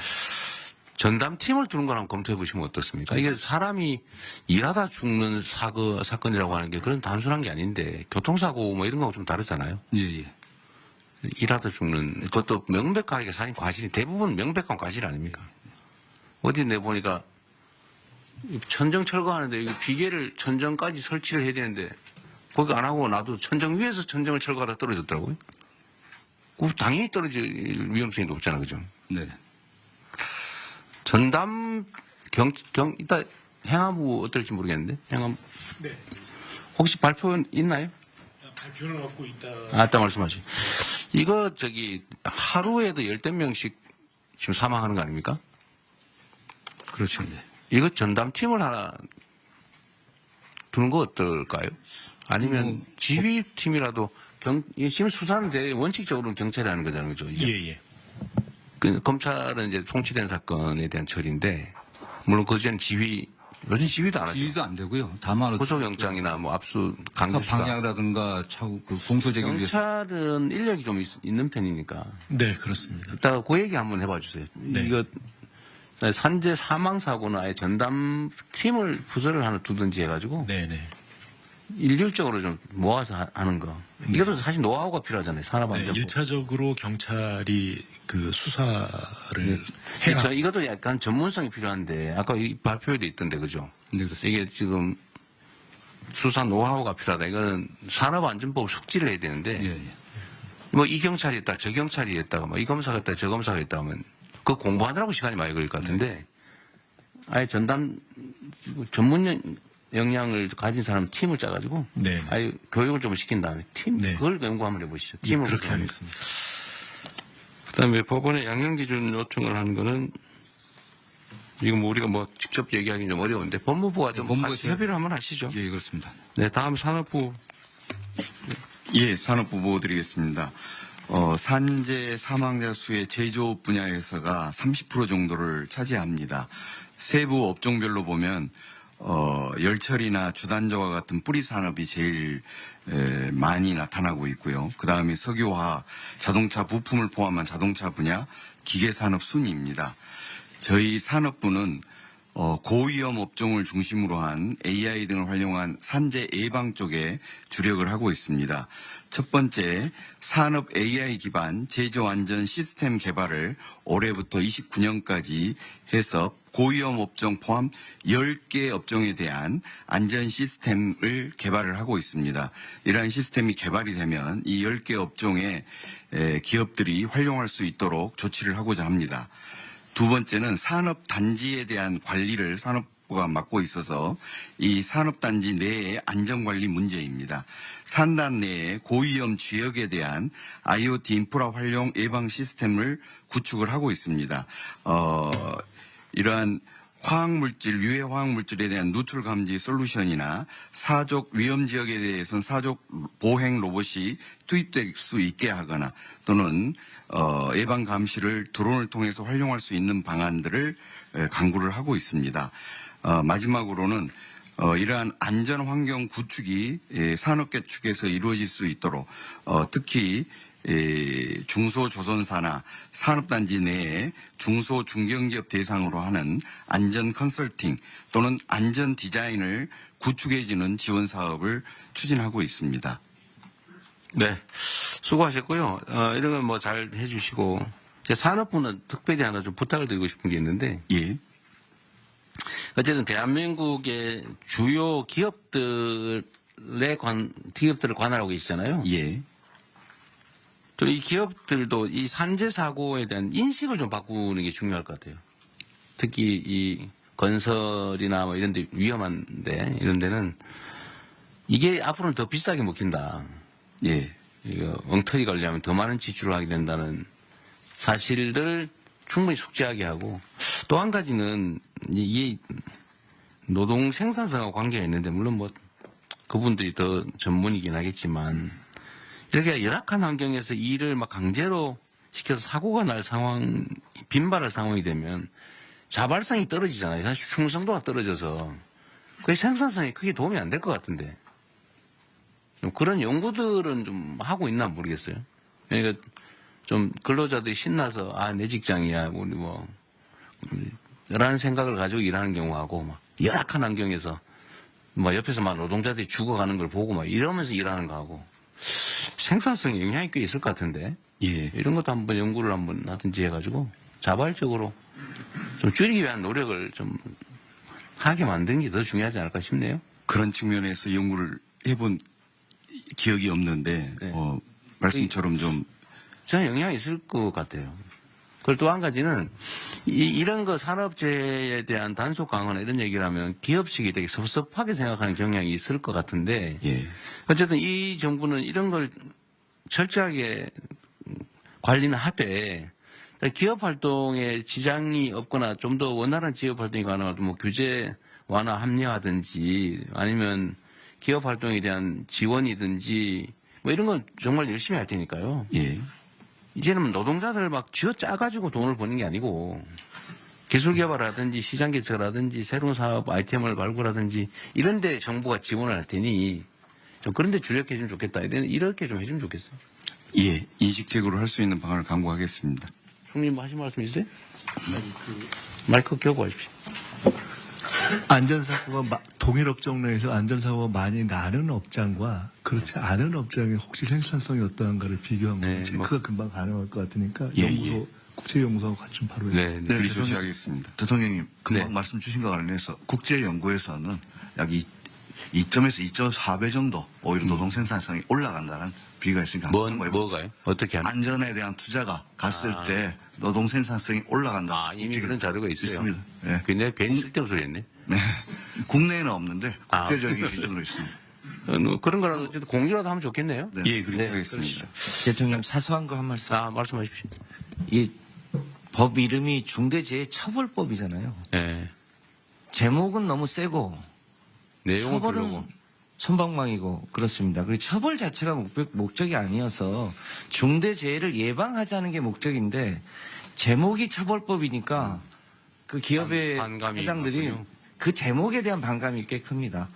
전담 팀을 두는 거랑 검토해 보시면 어떻습니까? 이게 사람이 일하다 죽는 사건이라고 하는 게 그런 단순한 게 아닌데 교통사고 뭐 이런 거하고 좀 다르잖아요. 예, 예. 일하다 죽는 그것도 명백하게 사실 과실이 대부분 명백한 과실 아닙니까? 어디 내보니까 천정 철거하는데 이거 비계를 천정까지 설치를 해야 되는데 거기 안 하고 나도 천정 위에서 천정을 철거하다 떨어졌더라고요. 당연히 떨어질 위험성이 높잖아, 그죠? 네. 전담 이따 행안부 어떨지 모르겠는데 행안부 네. 혹시 발표 있나요? 발표를 갖고 있다. 아따 말씀하시. 이거 하루에도 10명씩 지금 사망하는 거 아닙니까? 그렇죠. 네. 이거 전담팀을 하나 두는 거 어떨까요? 아니면 지휘팀이라도 지금 수사하는데 원칙적으로는 경찰이 하는 거잖아요, 그죠? 이제. 예. 검찰은 이제 송치된 사건에 대한 처리인데, 물론 그전 요즘 지휘도 안 하죠. 지휘도 안 되고요. 다만 구속영장이나 뭐 압수 강제 수사. 방향이라든가 그 공소제기를 위해서. 경찰은 인력이 좀 있는 편이니까. 네, 그렇습니다. 이따가 그 얘기 한번 해봐 주세요. 네. 이거 산재 사망 사고는 아예 전담 팀을 부서를 하나 두든지 해가지고 네네. 일률적으로 좀 모아서 하는 거. 이것도 사실 노하우가 필요하잖아요. 네, 산업안전법. 1차적으로 경찰이 그 수사를 해야. 이것도 약간 전문성이 필요한데 아까 이 발표에도 있던데 그죠? 네, 그렇습니다. 이게 지금 수사 노하우가 필요하다. 이거는 산업안전법 숙지를 해야 되는데 예, 예. 뭐 이 경찰이 했다, 저 경찰이 했다가 뭐 이 검사가 했다, 저 검사가 했다 하면 그 공부하느라고 시간이 많이 걸릴 것 같은데 아예 전담 전문 역량을 가진 사람 팀을 짜가지고 네. 아예 교육을 좀 시킨 다음에 팀 네. 그걸 연구 한번 해보시죠. 예, 팀을 그렇게 구성하는 하겠습니다. 그다음에 법원의 양형 기준 요청을 하는 거는 이거 뭐 우리가 뭐 직접 얘기하기는 좀 어려운데 법무부가 좀 법무부에서 같이 협의를 한번 하시죠. 예, 그렇습니다. 네, 다음 산업부. 예, 산업보고 드리겠습니다. 산재 사망자 수의 제조업 분야에서가 30% 정도를 차지합니다. 세부 업종별로 보면 열처리나 주단조와 같은 뿌리 산업이 제일 많이 나타나고 있고요. 그 다음에 석유화학, 자동차 부품을 포함한 자동차 분야, 기계산업 순위입니다. 저희 산업부는 고위험 업종을 중심으로 한 AI 등을 활용한 산재 예방 쪽에 주력을 하고 있습니다. 첫 번째, 산업 AI 기반 제조 안전 시스템 개발을 올해부터 29년까지 해서 고위험 업종 포함 10개 업종에 대한 안전 시스템을 개발을 하고 있습니다. 이러한 시스템이 개발이 되면 이 10개 업종의 기업들이 활용할 수 있도록 조치를 하고자 합니다. 두 번째는 산업단지에 대한 관리를 산업부가 맡고 있어서 이 산업단지 내의 안전관리 문제입니다. 산단 내에 고위험 지역에 대한 IoT 인프라 활용 예방 시스템을 구축을 하고 있습니다. 이러한 화학물질, 유해 화학물질에 대한 누출 감지 솔루션이나 사족 위험 지역에 대해서는 사족 보행 로봇이 투입될 수 있게 하거나 또는 예방 감시를 드론을 통해서 활용할 수 있는 방안들을 강구를 하고 있습니다. 마지막으로는 이러한 안전 환경 구축이 산업계 측에서 이루어질 수 있도록 특히 중소조선사나 산업단지 내에 중소 중견기업 대상으로 하는 안전 컨설팅 또는 안전 디자인을 구축해주는 지원 사업을 추진하고 있습니다. 네, 수고하셨고요. 이런 건 뭐 잘 해주시고 제 산업부는 특별히 하나 좀 부탁을 드리고 싶은 게 있는데, 예. 어쨌든 대한민국의 주요 기업들을 관할하고 계시잖아요. 예. 이 기업들도 이 산재 사고에 대한 인식을 좀 바꾸는 게 중요할 것 같아요. 특히 이 건설이나 뭐 이런 데 위험한데 이런 데는 이게 앞으로는 더 비싸게 먹힌다. 예. 이거 엉터리 관리하면 더 많은 지출을 하게 된다는 사실을 충분히 숙지하게 하고, 또 한 가지는 이 노동 생산성하고 관계가 있는데, 물론 뭐 그분들이 더 전문이긴 하겠지만 이렇게 열악한 환경에서 일을 막 강제로 시켜서 사고가 날 상황, 빈발할 상황이 되면 자발성이 떨어지잖아요. 사실 충성도가 떨어져서 그 생산성에 크게 도움이 안 될 것 같은데, 좀 그런 연구들은 좀 하고 있나 모르겠어요. 그러니까 좀 근로자들이 신나서 내 직장이야 우리 뭐 라는 생각을 가지고 일하는 경우하고, 막 열악한 환경에서 막 옆에서 막 노동자들이 죽어가는 걸 보고 막 이러면서 일하는 거하고 생산성에 영향이 꽤 있을 것 같은데, 예. 이런 것도 한번 연구를 한번 하든지 해가지고 자발적으로 좀 줄이기 위한 노력을 좀 하게 만드는 게 더 중요하지 않을까 싶네요. 그런 측면에서 연구를 해본 기억이 없는데, 네. 말씀처럼 좀. 저는 영향이 있을 것 같아요. 그리고 또 한 가지는 이런 거 산업재해에 대한 단속 강화나 이런 얘기를 하면 기업식이 되게 섭섭하게 생각하는 경향이 있을 것 같은데, 예. 어쨌든 이 정부는 이런 걸 철저하게 관리는 하되 기업 활동에 지장이 없거나 좀 더 원활한 지역 활동이 가능하면 뭐 규제 완화 합리화든지 아니면 기업 활동에 대한 지원이든지 뭐 이런 건 정말 열심히 할 테니까요. 예. 이제는 노동자들 막 쥐어 짜가지고 돈을 버는 게 아니고 기술 개발하든지 시장 개척하든지 새로운 사업 아이템을 발굴하든지 이런 데 정부가 지원을 할 테니 좀 그런 데 주력해 주면 좋겠다. 이렇게 좀 해주면 좋겠어요. 예. 인식적으로 할 수 있는 방안을 강구하겠습니다. 총리님 하신 말씀 있으세요? 마이크 켜고 하십시오. 안전사고가 동일 업종 내에서 안전사고가 많이 나는 업장과 그렇지 않은 업장의 혹시 생산성이 어떠한가를 비교하면 체크가 금방 가능할 것 같으니까 연구소, 국제연구소하고 같이 좀 바로 네, 네. 그리 조치하겠습니다. 대통령님 금방 네. 말씀 주신 것과 관련해서 국제연구에서는 약 2점에서 2.4배 정도 오히려 노동 생산성이 올라간다는 비교가 있으니까 뭐가요? 어떻게 하면? 안전에 대한 투자가 갔을 때 노동 생산성이 올라간다. 이미 그런 자료가 있어요. 있습니다. 네. 근데 괜히 쓸데없는 소리 했네. 네. 국내에는 없는데 국제적인 기준으로 있습니다. 그런 거라도 어쨌든 공유라도 하면 좋겠네요. 네. 예, 그렇게 하겠습니다. 대통령 사소한 거 한 말씀. 말씀하십시오. 이 법 이름이 중대재해처벌법이잖아요. 네. 제목은 너무 세고 내용은 처벌은 별로고. 솜방망이고 그렇습니다. 그리고 처벌 자체가 목적이 아니어서 중대재해를 예방하자는 게 목적인데 제목이 처벌법이니까 그 기업의 반감이 회장들이 있군요. 그 제목에 대한 반감이 꽤 큽니다.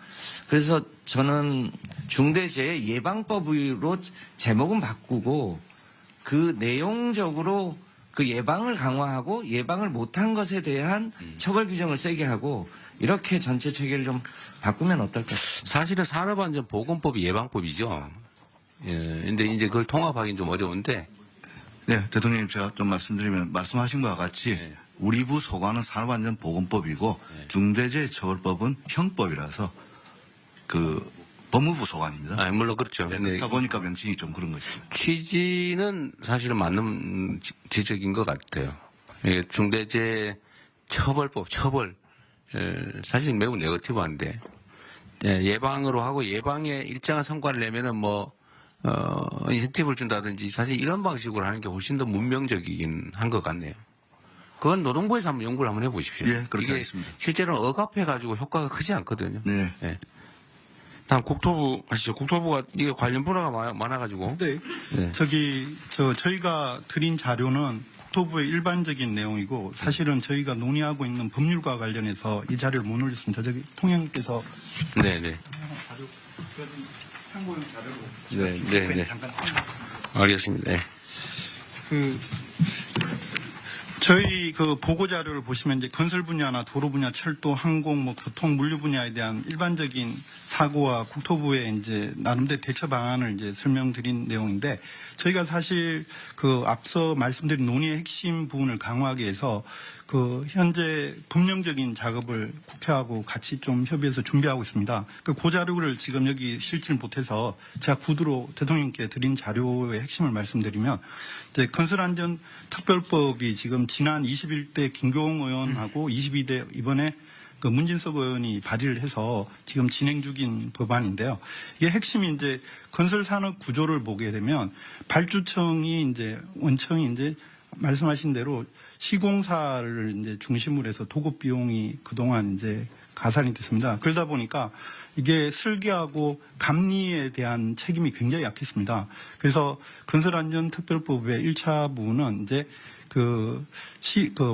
그래서 저는 중대재해 예방법으로 제목은 바꾸고 그 내용적으로 그 예방을 강화하고 예방을 못한 것에 대한 처벌 규정을 세게 하고 이렇게 전체 체계를 좀 바꾸면 어떨까? 사실은 산업안전보건법이 예방법이죠. 예, 근데 이제 그걸 통합하기는 좀 어려운데. 네, 대통령님 제가 좀 말씀드리면 말씀하신 바와 같이 네. 우리 부 소관은 산업안전보건법이고 중대재해처벌법은 형법이라서 그 법무부 소관입니다. 아, 물론 그렇죠. 네, 근데 그러다 보니까 명칭이 좀 그런 것입니다. 취지는 사실은 맞는 지적인 것 같아요. 예, 중대재해처벌법, 처벌, 사실 매우 네거티브한데, 예방으로 하고 예방에 일정한 성과를 내면은 인센티브를 준다든지 사실 이런 방식으로 하는 게 훨씬 더 문명적이긴 한 것 같네요. 그건 노동부에서 한번 연구를 한번 해보십시오. 예, 그렇게 이게 하겠습니다. 실제로는 억압해가지고 효과가 크지 않거든요. 네. 예. 다음 국토부 하시죠. 국토부가 이게 관련 분야가 많아가지고. 네. 네. 저희가 드린 자료는 국토부의 일반적인 내용이고 사실은 저희가 논의하고 있는 법률과 관련해서 이 자료를 못 올렸습니다. 저기 통영님께서 네네. 참고용 자료로 네. 잠깐 알겠습니다. 네. 저희 그 보고 자료를 보시면 이제 건설 분야나 도로 분야, 철도, 항공, 교통, 물류 분야에 대한 일반적인 사고와 국토부의 이제 나름대로 대처 방안을 이제 설명드린 내용인데 저희가 사실 그 앞서 말씀드린 논의의 핵심 부분을 강화하기 위해서 그 현재 법령적인 작업을 국회하고 같이 좀 협의해서 준비하고 있습니다. 그 자료를 지금 여기 실지를 못해서 제가 구두로 대통령께 드린 자료의 핵심을 말씀드리면 이제 건설안전특별법이 지금 지난 21대 김교웅 의원하고 22대 이번에 그 문진석 의원이 발의를 해서 지금 진행 중인 법안인데요. 이게 핵심이 이제 건설산업 구조를 보게 되면 발주청이 이제 원청이 이제 말씀하신 대로 시공사를 이제 중심으로 해서 도급 비용이 그동안 이제 가산이 됐습니다. 그러다 보니까 이게 설계하고 감리에 대한 책임이 굉장히 약했습니다. 그래서 건설안전특별법의 1차 부분은 이제 그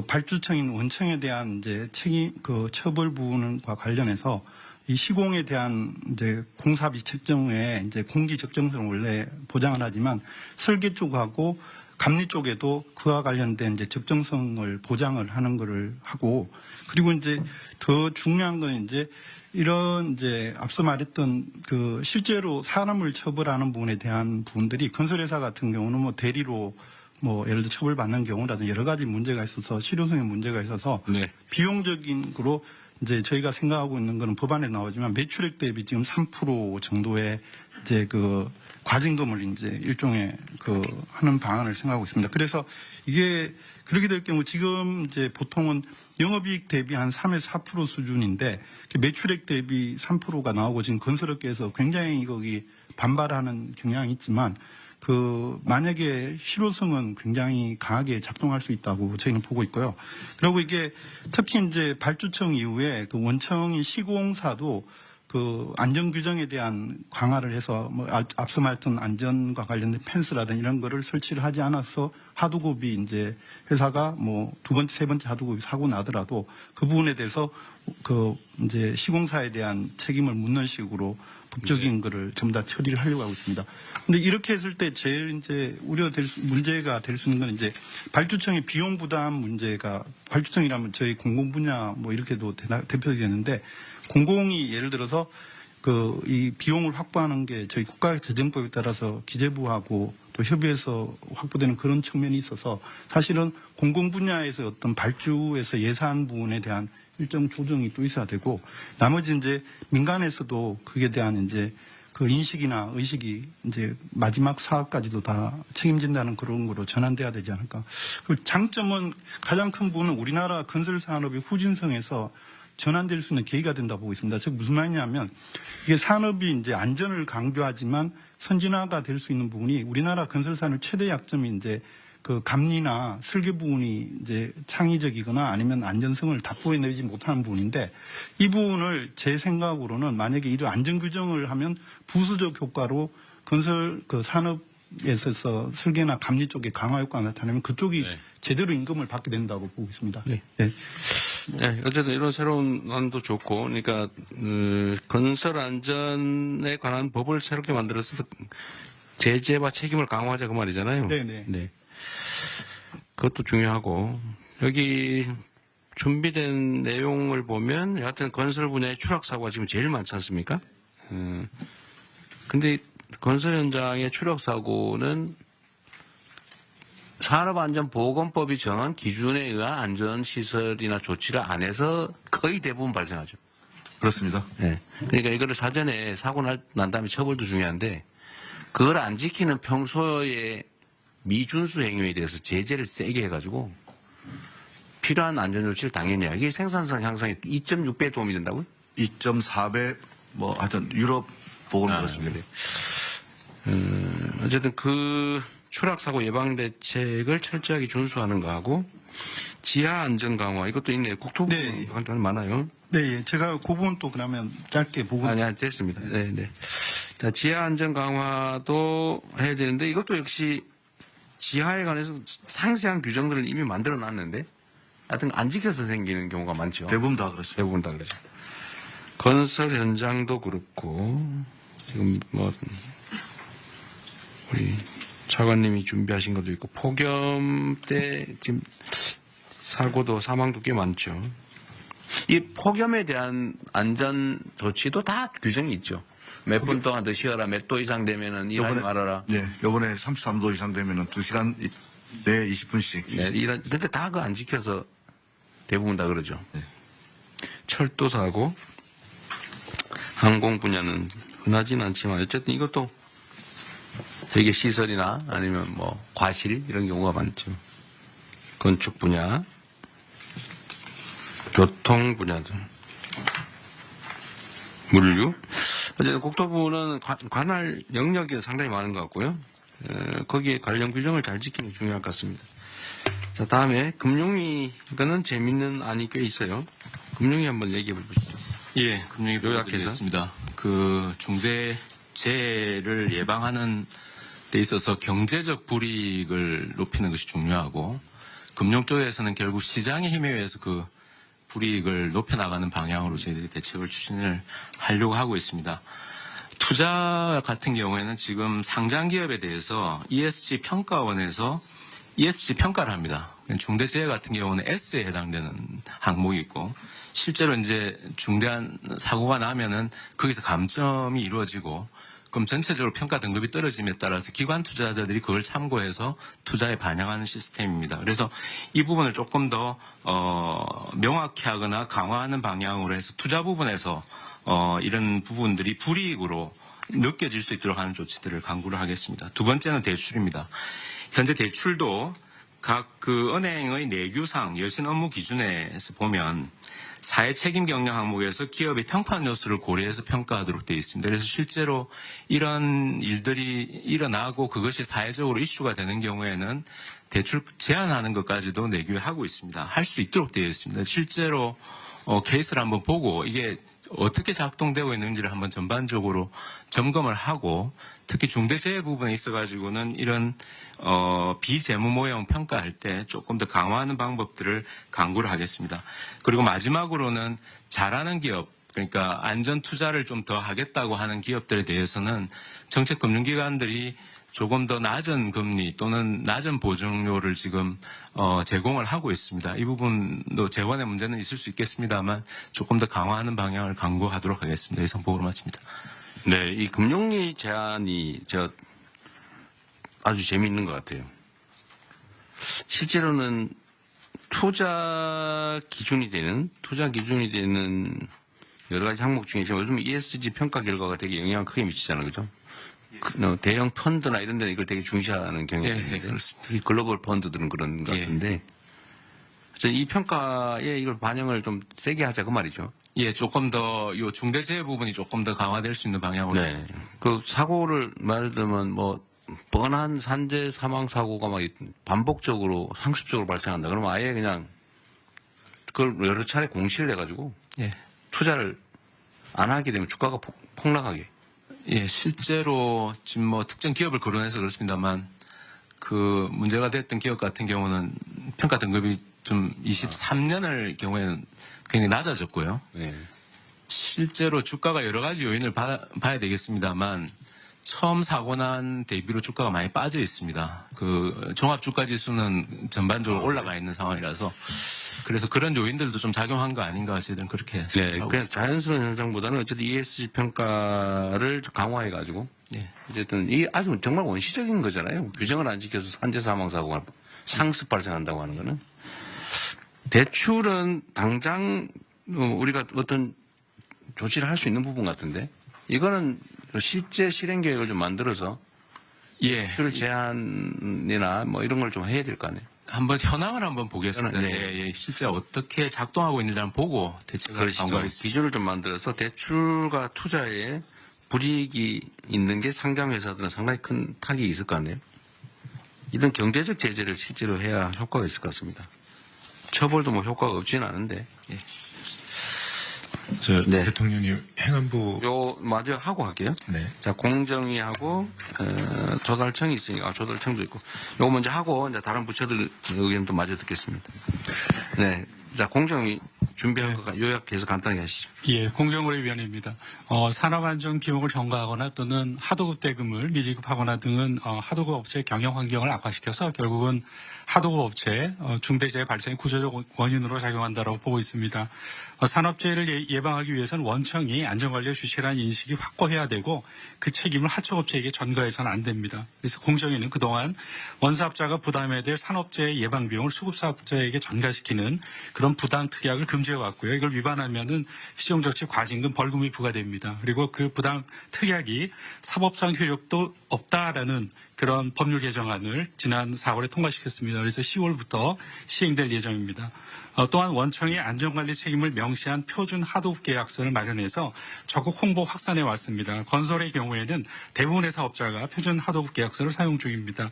발주청인 원청에 대한 이제 책임, 그 처벌 부분과 관련해서 이 시공에 대한 이제 공사비 책정에 이제 공기 적정성을 원래 보장을 하지만 설계 쪽하고 감리 쪽에도 그와 관련된 이제 적정성을 보장을 하는 것을 하고 그리고 이제 더 중요한 건 이제 이런 이제 앞서 말했던 그 실제로 사람을 처벌하는 부분에 대한 부분들이 건설회사 같은 경우는 대리로 예를 들어 처벌받는 경우라든지 여러 가지 문제가 있어서 실효성의 문제가 있어서 네. 비용적인 거로 이제 저희가 생각하고 있는 거는 법안에 나오지만 매출액 대비 지금 3% 정도의 이제 그 과징금을 이제 일종의 하는 방안을 생각하고 있습니다. 그래서 이게 그렇게 될 경우 지금 이제 보통은 영업이익 대비 한 3에서 4% 수준인데 매출액 대비 3%가 나오고 지금 건설업계에서 굉장히 거기 반발하는 경향이 있지만 만약에 실효성은 굉장히 강하게 작동할 수 있다고 저희는 보고 있고요. 그리고 이게 특히 이제 발주청 이후에 원청인 시공사도 안전 규정에 대한 강화를 해서 앞서 말했던 안전과 관련된 펜스라든지 이런 거를 설치를 하지 않아서 하도급이 이제 회사가 두 번째, 세 번째 하도급이 사고 나더라도 그 부분에 대해서 이제 시공사에 대한 책임을 묻는 식으로 법적인 거를 전부 다 처리를 하려고 하고 있습니다. 근데 이렇게 했을 때 제일 이제 문제가 될 수 있는 건 이제 발주청의 비용 부담 문제가 발주청이라면 저희 공공 분야 이렇게도 대표되겠는데 공공이 예를 들어서 이 비용을 확보하는 게 저희 국가재정법에 따라서 기재부하고 또 협의해서 확보되는 그런 측면이 있어서 사실은 공공 분야에서 어떤 발주에서 예산 부분에 대한 일정 조정이 또 있어야 되고 나머지 이제 민간에서도 그에 대한 이제 인식이나 의식이 이제 마지막 사업까지도 다 책임진다는 그런 거로 전환돼야 되지 않을까. 장점은 가장 큰 부분은 우리나라 건설 산업의 후진성에서 전환될 수 있는 계기가 된다고 보고 있습니다. 즉 무슨 말이냐면 이게 산업이 이제 안전을 강조하지만 선진화가 될 수 있는 부분이 우리나라 건설 산업 최대 약점이 이제 감리나 설계 부분이 이제 창의적이거나 아니면 안전성을 답보해내지 못하는 부분인데 이 부분을 제 생각으로는 만약에 이런 안전 규정을 하면 부수적 효과로 건설 산업에 있어서 설계나 감리 쪽에 강화 효과가 나타나면 그쪽이 제대로 임금을 받게 된다고 보고 있습니다. 네. 네. 네, 어쨌든 이런 새로운 안도 좋고, 그러니까 건설 안전에 관한 법을 새롭게 만들어서 제재와 책임을 강화하자 그 말이잖아요. 네네. 네. 그것도 중요하고 여기 준비된 내용을 보면 여하튼 건설 분야의 추락 사고가 지금 제일 많지 않습니까? 근데 건설 현장의 추락 사고는 산업안전보건법이 정한 기준에 의한 안전시설이나 조치를 안 해서 거의 대부분 발생하죠. 그렇습니다. 네. 그러니까 이거를 사전에 사고 난 다음에 처벌도 중요한데 그걸 안 지키는 평소의 미준수 행위에 대해서 제재를 세게 해가지고 필요한 안전조치를 당연히 해야. 이게 생산성 향상에 2.6배 도움이 된다고요? 2.4배 뭐 하여튼 유럽 보고는 그렇습니다. 그래. 어쨌든 그 추락사고 예방 대책을 철저하게 준수하는 거하고 지하 안전 강화 이것도 있네요. 국토부 활동이 많아요. 네, 제가 그 부분 또 그러면 짧게 보고. 아니, 됐습니다. 네. 자, 지하 안전 강화도 해야 되는데 이것도 역시 지하에 관해서 상세한 규정들을 이미 만들어 놨는데 하여튼 안 지켜서 생기는 경우가 많죠. 대부분 다 그렇습니다. 대부분 다 그렇죠. 건설 현장도 그렇고 지금 뭐 우리 차관님이 준비하신 것도 있고 폭염 때 지금 사고도 사망도 꽤 많죠. 이 폭염에 대한 안전 조치도 다 규정이 있죠. 몇 분 동안 더 쉬어라, 몇 도 이상 되면은 일하지 말아라. 네, 요번에 33도 이상 되면은 2시간 내에 20분씩. 네, 근데 다 그거 안 지켜서 대부분 다 그러죠. 네. 철도 사고, 항공 분야는 흔하지는 않지만 어쨌든 이것도 되게 시설이나 아니면 뭐 과실 이런 경우가 많죠. 건축 분야, 교통 분야들, 물류. 어쨌든 국토부는 관할 영역이 상당히 많은 것 같고요. 거기에 관련 규정을 잘 지키는 게 중요할 것 같습니다. 자, 다음에 금융위, 이거는 재밌는 안이 꽤 있어요. 금융위 한번 얘기해 보시죠. 예, 금융위 보고드리겠습니다. 그 중대재해를 예방하는 데 있어서 경제적 불이익을 높이는 것이 중요하고 금융 쪽에서는 결국 시장의 힘에 의해서 그 불이익을 높여나가는 방향으로 저희들이 대책을 추진을 하려고 하고 있습니다. 투자 같은 경우에는 지금 상장기업에 대해서 ESG 평가원에서 ESG 평가를 합니다. 중대재해 같은 경우는 S에 해당되는 항목이 있고 실제로 이제 중대한 사고가 나면은 거기서 감점이 이루어지고 그럼 전체적으로 평가 등급이 떨어짐에 따라서 기관 투자자들이 그걸 참고해서 투자에 반영하는 시스템입니다. 그래서 이 부분을 조금 더 명확히 하거나 강화하는 방향으로 해서 투자 부분에서 이런 부분들이 불이익으로 느껴질 수 있도록 하는 조치들을 강구를 하겠습니다. 두 번째는 대출입니다. 현재 대출도 각 그 은행의 내규상 여신 업무 기준에서 보면 사회 책임 경영 항목에서 기업의 평판 요소를 고려해서 평가하도록 되어 있습니다. 그래서 실제로 이런 일들이 일어나고 그것이 사회적으로 이슈가 되는 경우에는 대출 제한하는 것까지도 내규에 하고 있습니다. 할 수 있도록 되어 있습니다. 실제로 케이스를 한번 보고 이게 어떻게 작동되고 있는지를 한번 전반적으로 점검을 하고 특히 중대재해 부분에 있어가지고는 이런 비재무모형 평가할 때 조금 더 강화하는 방법들을 강구를 하겠습니다. 그리고 마지막으로는 잘하는 기업 그러니까 안전 투자를 좀 더 하겠다고 하는 기업들에 대해서는 정책금융기관들이 조금 더 낮은 금리 또는 낮은 보증료를 지금 제공을 하고 있습니다. 이 부분도 재원의 문제는 있을 수 있겠습니다만 조금 더 강화하는 방향을 강구하도록 하겠습니다. 이상 보고를 마칩니다. 네, 이 금융위 제안이 아주 재미있는 것 같아요. 실제로는 투자 기준이 되는 여러 가지 항목 중에 지금 요즘 ESG 평가 결과가 되게 영향을 크게 미치잖아요, 그죠? 대형 펀드나 이런 데는 이걸 되게 중시하는 경향이 있는데 그렇습니다. 특히 글로벌 펀드들은 그런 것 같은데 이 평가에 이걸 반영을 좀 세게 하자 그 말이죠. 예, 조금 더 요 중대재해 부분이 조금 더 강화될 수 있는 방향으로. 네. 그 사고를 말을 들면 뭐 뻔한 산재 사망 사고가 막 반복적으로 상습적으로 발생한다. 그러면 아예 그냥 그걸 여러 차례 공시를 해가지고 투자를 안 하게 되면 주가가 폭락하게. 예, 실제로 지금 뭐 특정 기업을 거론해서 그렇습니다만 그 문제가 됐던 기업 같은 경우는 평가 등급이 좀 23년을 경우에는 굉장히 낮아졌고요. 네. 실제로 주가가 여러 가지 요인을 봐야 되겠습니다만 처음 사고 난 대비로 주가가 많이 빠져 있습니다. 그 종합 주가 지수는 전반적으로 올라가 있는 상황이라서 그래서 그런 요인들도 좀 작용한 거 아닌가 저희들은 그렇게 네, 생각하고 그냥 있습니다. 자연스러운 현상보다는 어쨌든 ESG 평가를 강화해가지고 네. 어쨌든 이 아주 정말 원시적인 거잖아요. 규정을 안 지켜서 산재 사망 사고가 상습 발생한다고 하는 거는 대출은 당장 우리가 어떤 조치를 할 수 있는 부분 같은데 이거는 실제 실행 계획을 좀 만들어서 예. 대출 제한이나 뭐 이런 걸 좀 해야 될 거 아니에요. 한번 현황을 한번 보겠습니다. 네. 예, 예. 실제 어떻게 작동하고 있는지 한번 보고 대책을 그렇죠. 강구하겠습니다. 기준을 좀 만들어서 대출과 투자에 불이익이 있는 게 상장 회사들은 상당히 큰 타격이 있을 거 아니에요. 이런 경제적 제재를 실제로 해야 효과가 있을 것 같습니다. 처벌도 뭐 효과가 없지는 않은데. 예. 네. 대통령님 행안부 요 마저 하고 할게요. 네. 자, 공정위하고 조달청이 있으니까 조달청도 있고 요거 먼저 하고 이제 다른 부처들 의견도 마저 듣겠습니다. 네. 자, 공정위 준비한 거 요약해서 간단하게 하시죠. 예, 공정거래위원회입니다. 산업안전 기록을 전가하거나 또는 하도급 대금을 미지급하거나 등은 하도급 업체의 경영 환경을 악화시켜서 결국은 하도급 업체 중대재해 발생의 구조적 원인으로 작용한다고 보고 있습니다. 산업재해를 예방하기 위해서는 원청이 안전관리의 주체라는 인식이 확고해야 되고 그 책임을 하청업체에게 전가해서는 안 됩니다. 그래서 공정위는 그동안 원사업자가 부담해야 될 산업재해 예방 비용을 수급사업자에게 전가시키는 그런 부당 특약을 금지해왔고요. 이걸 위반하면은 시정조치 과징금 벌금이 부과됩니다. 그리고 그 부당 특약이 사법상 효력도 없다라는 그런 법률 개정안을 지난 4월에 통과시켰습니다. 그래서 10월부터 시행될 예정입니다. 또한 원청이 안전관리 책임을 명시한 표준 하도급 계약서를 마련해서 적극 홍보 확산해 왔습니다. 건설의 경우에는 대부분의 사업자가 표준 하도급 계약서를 사용 중입니다.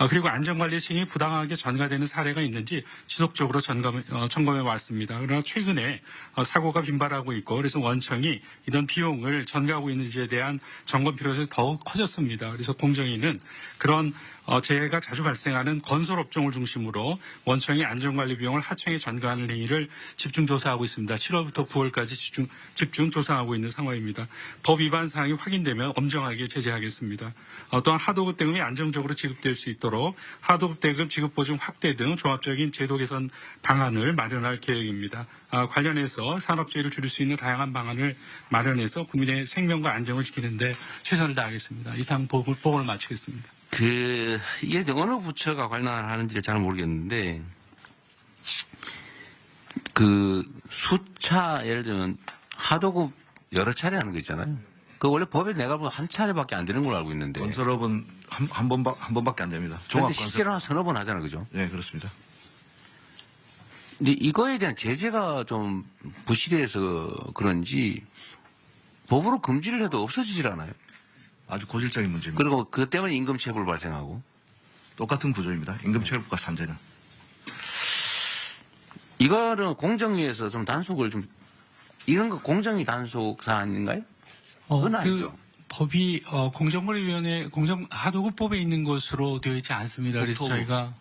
그리고 안전관리 책임이 부당하게 전가되는 사례가 있는지 지속적으로 점검해 왔습니다. 그러나 최근에 사고가 빈발하고 있고 그래서 원청이 이런 비용을 전가하고 있는지에 대한 점검 필요성이 더욱 커졌습니다. 그래서 공정위는 그런 재해가 자주 발생하는 건설업종을 중심으로 원청이 안전관리 비용을 하청에 전가하는 행위를 집중 조사하고 있습니다. 7월부터 9월까지 집중 조사하고 있는 상황입니다. 법 위반 사항이 확인되면 엄정하게 제재하겠습니다. 또한 하도급 대금이 안정적으로 지급될 수 있도록 하도급 대금 지급 보증 확대 등 종합적인 제도 개선 방안을 마련할 계획입니다. 관련해서 산업재해를 줄일 수 있는 다양한 방안을 마련해서 국민의 생명과 안정을 지키는 데 최선을 다하겠습니다. 이상 보고를 마치겠습니다. 이게 어느 부처가 관련하는지 잘 모르겠는데, 수차, 예를 들면, 하도급 여러 차례 하는 거 있잖아요. 그 원래 법에 내가 보면 한 차례밖에 안 되는 걸로 알고 있는데. 건설업은 한 번밖에 안 됩니다. 근데 실제로 한 서너 번 하잖아요. 그죠? 네, 그렇습니다. 근데 이거에 대한 제재가 좀 부실해서 그런지, 법으로 금지를 해도 없어지질 않아요. 아주 고질적인 문제입니다. 그리고 그것 때문에 임금체불 발생하고. 똑같은 구조입니다. 임금체불과 산재는. 이거는 공정위에서 좀 단속을 이런 거 공정위 단속 사안인가요? 그건 아니죠. 법이 공정거래위원회 하도급법에 있는 것으로 되어 있지 않습니다. 그래서 저희가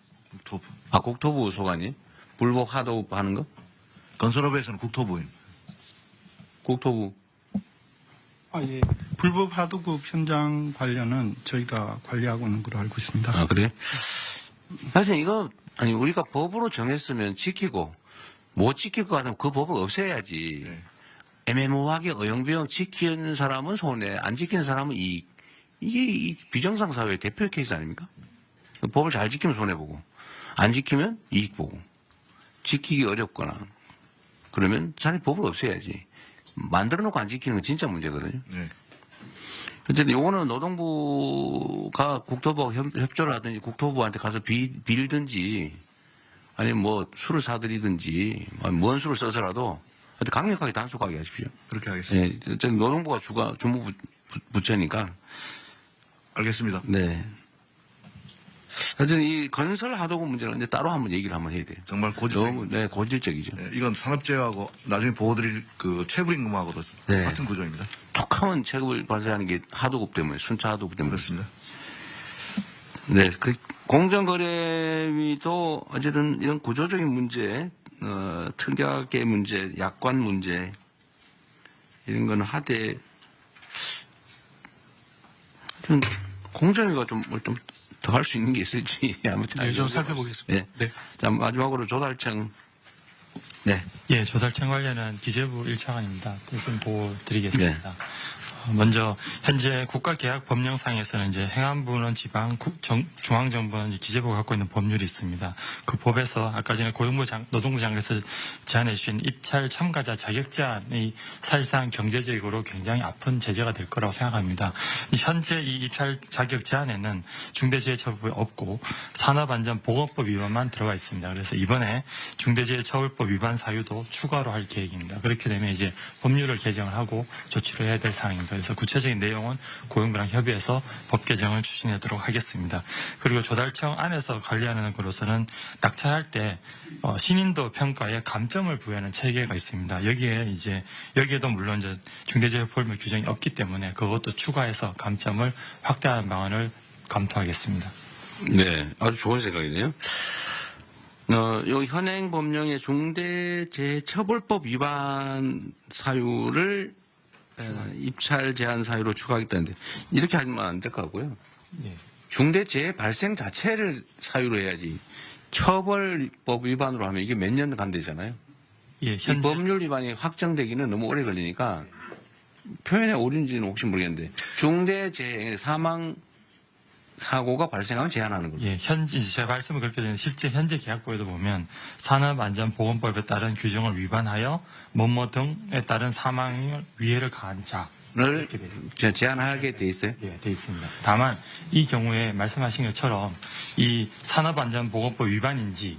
국토부 소관이 불복 하도급 하는 거? 건설업에서는 국토부입니다. 국토부. 예. 불법 하도급 현장 관련은 저희가 관리하고 있는 걸로 알고 있습니다. 아, 그래요? 하여튼 이거, 우리가 법으로 정했으면 지키고, 못 지킬 것 같으면 그 법을 없애야지. 네. 애매모호하게 어영부영 지키는 사람은 손해, 안 지키는 사람은 이익. 이게 비정상 사회의 대표 케이스 아닙니까? 법을 잘 지키면 손해보고, 안 지키면 이익 보고, 지키기 어렵거나, 그러면 차라리 법을 없애야지. 만들어 놓고 안 지키는 건 진짜 문제거든요. 네. 어쨌든 요거는 노동부가 국토부와 협조를 하든지 국토부한테 가서 빌든지 아니면 뭐 술을 사드리든지 뭔 술을 써서라도 하여튼 강력하게 단속하게 하십시오. 그렇게 하겠습니다. 네, 어쨌든 노동부가 주무 부처니까. 알겠습니다. 네. 하여튼 이 건설 하도급 문제는 이제 따로 한번 얘기를 한번 해야 돼요. 정말 고질적이죠. 네, 고질적이죠. 네, 이건 산업재해하고 나중에 보호드릴 체불임금하고도 네. 같은 구조입니다. 톡하면 체급을 발생하는 게 하도급 때문에, 순차 하도급 때문에. 그렇습니다. 네, 그 공정거래위도 어쨌든 이런 구조적인 문제, 특약의 문제, 약관 문제 이런 거는 하되 공정위가 좀 더 할 수 있는 게 있을지 아무튼 네, 좀 살펴보겠습니다. 네. 자, 마지막으로 조달청. 네. 예, 조달청 관련한 기재부 1차관입니다. 대신 보고 드리겠습니다. 먼저 현재 국가계약법령상에서는 이제 행안부는 지방, 중앙정부는 이제 기재부가 갖고 있는 법률이 있습니다. 그 법에서 아까 전에 노동부 장관께서 제안해 주신 입찰 참가자 자격 제한이 사실상 경제적으로 굉장히 아픈 제재가 될 거라고 생각합니다. 현재 이 입찰 자격 제한에는 중대재해처벌법이 없고 산업안전보건법 위반만 들어가 있습니다. 그래서 이번에 중대재해처벌법 위반 사유도 추가로 할 계획입니다. 그렇게 되면 이제 법률을 개정을 하고 조치를 해야 될 사항입니다. 그래서 구체적인 내용은 고용부랑 협의해서 법 개정을 추진하도록 하겠습니다. 그리고 조달청 안에서 관리하는 것으로서는 낙찰할 때 신인도 평가에 감점을 부여하는 체계가 있습니다. 여기에도 물론 이제 중대재해법 규정이 없기 때문에 그것도 추가해서 감점을 확대하는 방안을 검토하겠습니다. 네, 아주 좋은 생각이네요. 요 현행 법령의 중대재해처벌법 위반 사유를 입찰 제한 사유로 추가하겠다는데 이렇게 하면 안 될 것 같고요. 예. 중대재해 발생 자체를 사유로 해야지 처벌법 위반으로 하면 이게 몇 년 간대잖아요. 예, 이 법률 위반이 확정되기는 너무 오래 걸리니까 표현의 오류인지는 혹시 모르겠는데 중대재해 사망 사고가 발생하면 제한하는 거죠. 예, 제 말씀은 그렇게 되는데 실제 현재 계약법에도 보면 산업안전보건법에 따른 규정을 위반하여 뭐뭐 등에 따른 사망 위해를 가한 자를 제한하게 돼 있어요? 예, 돼 있습니다. 다만 이 경우에 말씀하신 것처럼 이 산업안전보건법 위반인지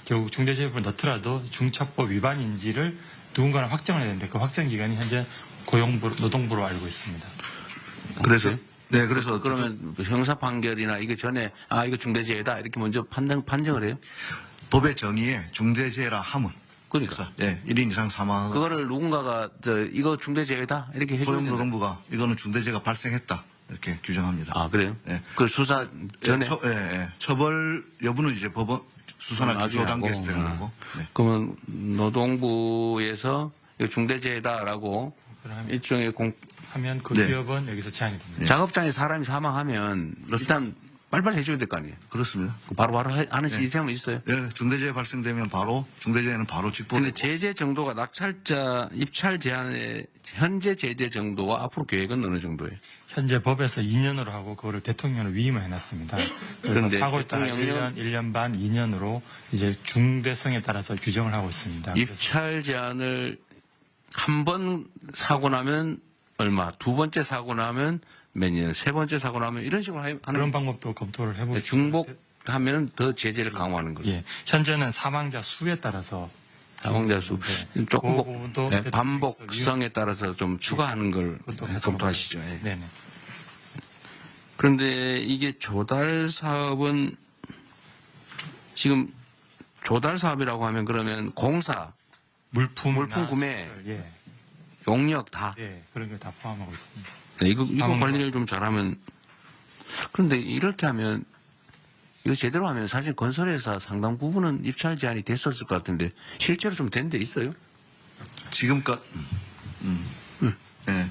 결국 중대재해법을 넣더라도 중처법 위반인지를 누군가는 확정을 해야 되는데 그 확정 기간이 현재 노동부로 알고 있습니다. 그래서 네, 그래서 그러면 형사 판결이나 이거 전에 이거 중대재해다 이렇게 먼저 판정을 해요? 법의 정의에 중대재해라 함은 그러니까 네, 1인 이상 사망. 그거를 누군가가 이거 중대재해다 이렇게 해줘야 된다. 고용노동부가 이거는 중대재해가 발생했다 이렇게 규정합니다. 아 그래요? 네. 그 수사 전에 처벌 여부는 이제 법원 수사나 기소 단계에서 되는 거고. 네. 그러면 노동부에서 이거 중대재해다라고 일종의 하면 그 네. 기업은 여기서 제한이 됩니다. 작업장에 사람이 사망하면 일단 빨리빨리 해줘야 될 거 아니에요? 그렇습니다. 바로바로 하는 시스템은 있어요? 네, 중대재해 발생되면 중대재해는 바로 직보되고. 근데 제재 정도가 입찰 제한의 현재 제재 정도와 앞으로 계획은 어느 정도예요? 현재 법에서 2년으로 하고 그거를 대통령으로 위임을 해놨습니다. 그런데 사고에 따라 1년 반, 2년으로 이제 중대성에 따라서 규정을 하고 있습니다. 입찰 제한을 한 번 사고 나면 얼마, 두 번째 사고 나면 몇 년, 세 번째 사고 나면 이런 식으로 하는 그런 방법도 검토를 해보고 중복하면 더 제재를 강화하는 거죠. 예, 현재는 사망자 수에 따라서 사망자 수 조금 반복성에 따라서 좀 추가하는 걸 검토하시죠. 예. 네네. 그런데 이게 조달 사업은 지금 조달 사업이라고 하면 그러면 공사, 물품 구매, 예. 용역 다. 예, 그런 걸 다 포함하고 있습니다. 네, 이거 관리를 좀 잘하면. 그런데 이렇게 하면 이거 제대로 하면 사실 건설회사 상당 부분은 입찰 제한이 됐었을 것 같은데 실제로 좀 된 데 있어요?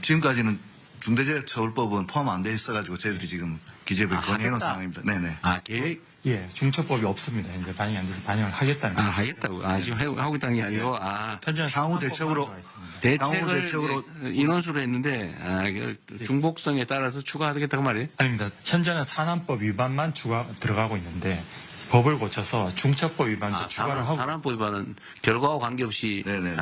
지금까지는 중대재해처벌법은 포함 안 돼 있어가지고 저희들이 지금 기재부에 건의해놓은 상황입니다. 네네. 계획? 예, 중처법이 없습니다. 이제 반영이 안 돼서 반영을 하겠다는 거죠. 하겠다고. 지금 하고 있다는 게 아니고, 향후 대책으로 인원수로 했는데, 중복성에 따라서 추가하겠다고 말이에요? 아닙니다. 현재는 산안법 위반만 들어가고 있는데, 법을 고쳐서 중처법 위반도 추가를 하고. 산안법 위반은 결과와 관계없이. 네네.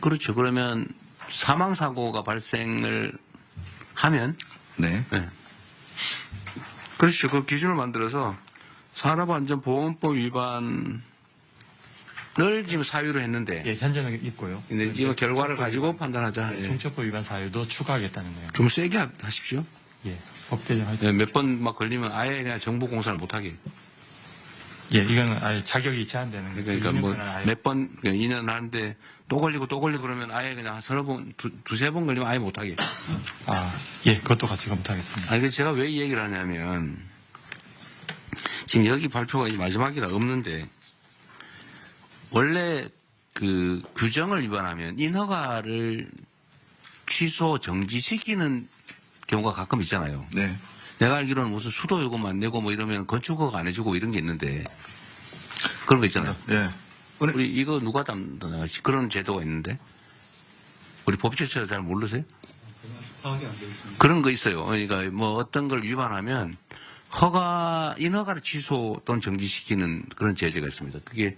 그렇죠. 그러면 사망사고가 발생을 하면. 네. 그렇죠. 그 기준을 만들어서 산업안전보건법 위반을 지금 사유로 했는데. 예, 현재는 있고요. 근데 지금 결과를 가지고 판단하자. 예. 중처법 위반 사유도 추가하겠다는 거예요. 좀 세게 하십시오. 예, 법 개정할 때. 몇 번 막 걸리면 아예 그냥 정보 공사를 못하게. 예, 이거는 아예 자격이 제한되는 거죠. 그러니까 뭐 2년간은 아예 몇 번, 2년 하는데 또 걸리고 그러면 아예 그냥 서너 번, 두세 번 걸리면 아예 못하게. 예, 그것도 같이 검토하겠습니다. 아니, 제가 왜 이 얘기를 하냐면, 지금 여기 발표가 이제 마지막이라 없는데, 원래 그 규정을 위반하면 인허가를 취소, 정지시키는 경우가 가끔 있잖아요. 네. 내가 알기로는 무슨 수도 요금 안 내고 뭐 이러면 건축허가 안 해주고 이런 게 있는데, 그런 거 있잖아요. 네. 우리 이거 누가 담당하지? 그런 제도가 있는데, 우리 법제처 잘 모르세요? 그런 거 있어요. 그러니까 뭐 어떤 걸 위반하면 인허가를 취소 또는 정지시키는 그런 제재가 있습니다. 그게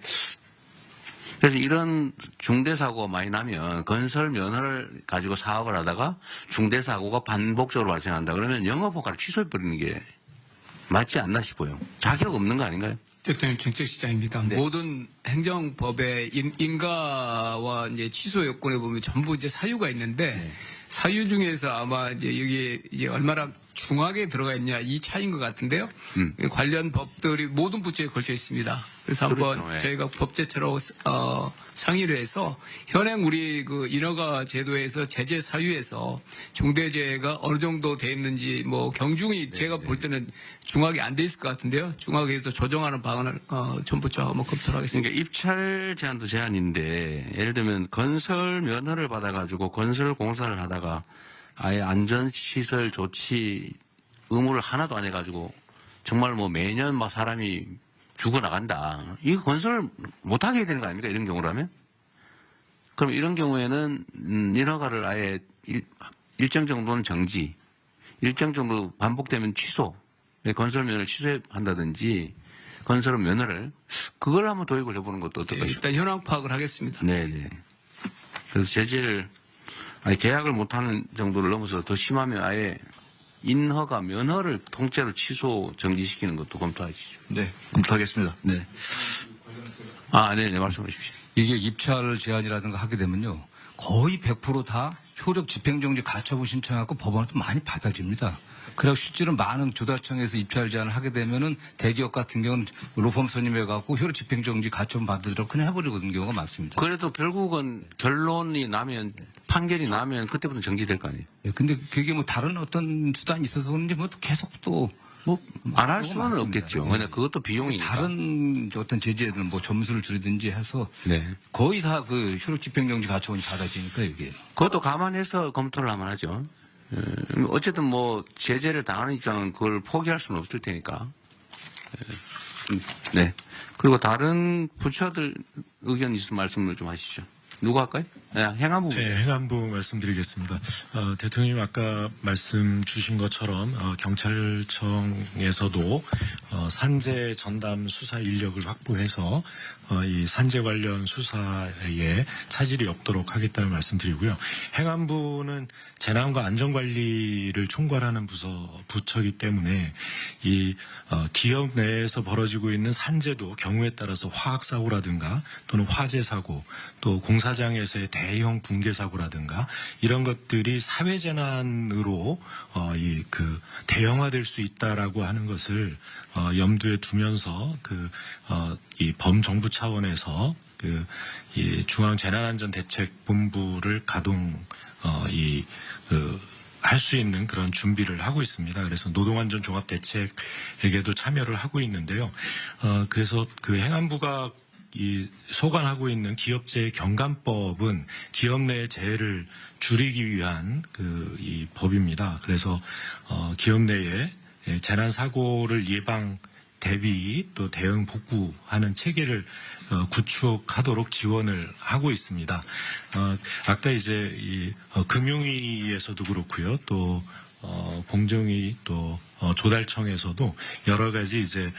그래서 이런 중대사고가 많이 나면 건설 면허를 가지고 사업을 하다가 중대사고가 반복적으로 발생한다. 그러면 영업허가를 취소해버리는 게 맞지 않나 싶어요. 자격 없는 거 아닌가요? 대통령 정책시장입니다. 네. 모든 행정법의 인가와 이제 취소 요건에 보면 전부 이제 사유가 있는데 사유 중에서 아마 이제 여기 이제 얼마나 중하게 들어가 있냐 이 차이인 것 같은데요. 관련 법들이 모든 부처에 걸쳐 있습니다. 그래서 한번 그렇죠. 예. 저희가 법제처로 상의를 해서 현행 우리 그 인허가 제도에서 제재 사유에서 중대재해가 어느 정도 돼 있는지 뭐 경중이 제가 볼 때는 중하게 안 돼 있을 것 같은데요. 중하게 해서 조정하는 방안을 전부처 한번 검토를 하겠습니다. 그러니까 입찰 제한도 제한인데 예를 들면 건설 면허를 받아가지고 건설 공사를 하다가 아예 안전시설 조치 의무를 하나도 안 해가지고 정말 뭐 매년 막 사람이 죽어나간다. 이거 건설 못하게 해야 되는 거 아닙니까? 이런 경우라면? 그럼 이런 경우에는 인허가를 아예 일정 정도는 정지, 일정 정도 반복되면 취소, 건설 면허를 취소한다든지 건설 면허를 그걸 한번 도입을 해보는 것도 어떨까 싶습니다. 일단 현황 파악을 하겠습니다. 네네. 그래서 제재를 계약을 못하는 정도를 넘어서 더 심하면 아예 인허가 면허를 통째로 취소 정지시키는 것도 검토하시죠. 네, 검토하겠습니다. 네. 네네 말씀해 주십시오. 이게 입찰 제한이라든가 하게 되면요. 거의 100% 효력 집행정지 가처분 신청하고 법원은 또 많이 받아집니다. 그리고 실제로 많은 조달청에서 입찰 제한을 하게 되면은 대기업 같은 경우는 로펌 선임해갖고 효력 집행정지 가처분 받으도록 그냥 해버리는 경우가 많습니다. 그래도 결국은 결론이 나면 판결이 나면 그때부터 정지될 거 아니에요. 예, 근데 그게 뭐 다른 어떤 수단이 있어서 그런지 뭐 또 계속 또 뭐 안 할 수는 많습니다. 없겠죠. 그냥 그것도 비용이니까. 다른 어떤 제재들 뭐 점수를 줄이든지 해서 네. 거의 다 그 효력 집행정지 가처분이 받아지니까 이게. 그것도 감안해서 검토를 하면 하죠. 어쨌든 뭐 제재를 당하는 입장은 그걸 포기할 수는 없을 테니까. 네. 그리고 다른 부처들 의견 있으면 말씀을 좀 하시죠. 누가 할까요? 네, 행안부. 네, 행안부 말씀드리겠습니다. 대통령님 아까 말씀 주신 것처럼 경찰청에서도 산재 전담 수사 인력을 확보해서 이 산재 관련 수사에 차질이 없도록 하겠다는 말씀드리고요. 행안부는 재난과 안전관리를 총괄하는 부처이기 때문에 이 기업 내에서 벌어지고 있는 산재도 경우에 따라서 화학사고라든가 또는 화재사고 또 공사장에서의 대형 붕괴사고라든가 이런 것들이 사회재난으로 대형화될 수 있다라고 하는 것을 염두에 두면서 이 범정부 차원에서 이 중앙재난안전대책본부를 할 수 있는 그런 준비를 하고 있습니다. 그래서 노동안전종합대책에게도 참여를 하고 있는데요. 그래서 그 행안부가 소관하고 있는 기업재해 경감법은 기업 내의 재해를 줄이기 위한 이 법입니다. 그래서 기업 내에 재난 사고를 예방 대비 또 대응 복구하는 체계를 구축하도록 지원을 하고 있습니다. 아까 이제 금융위에서도 그렇고요. 또 공정위 또 조달청에서도 여러 가지 이제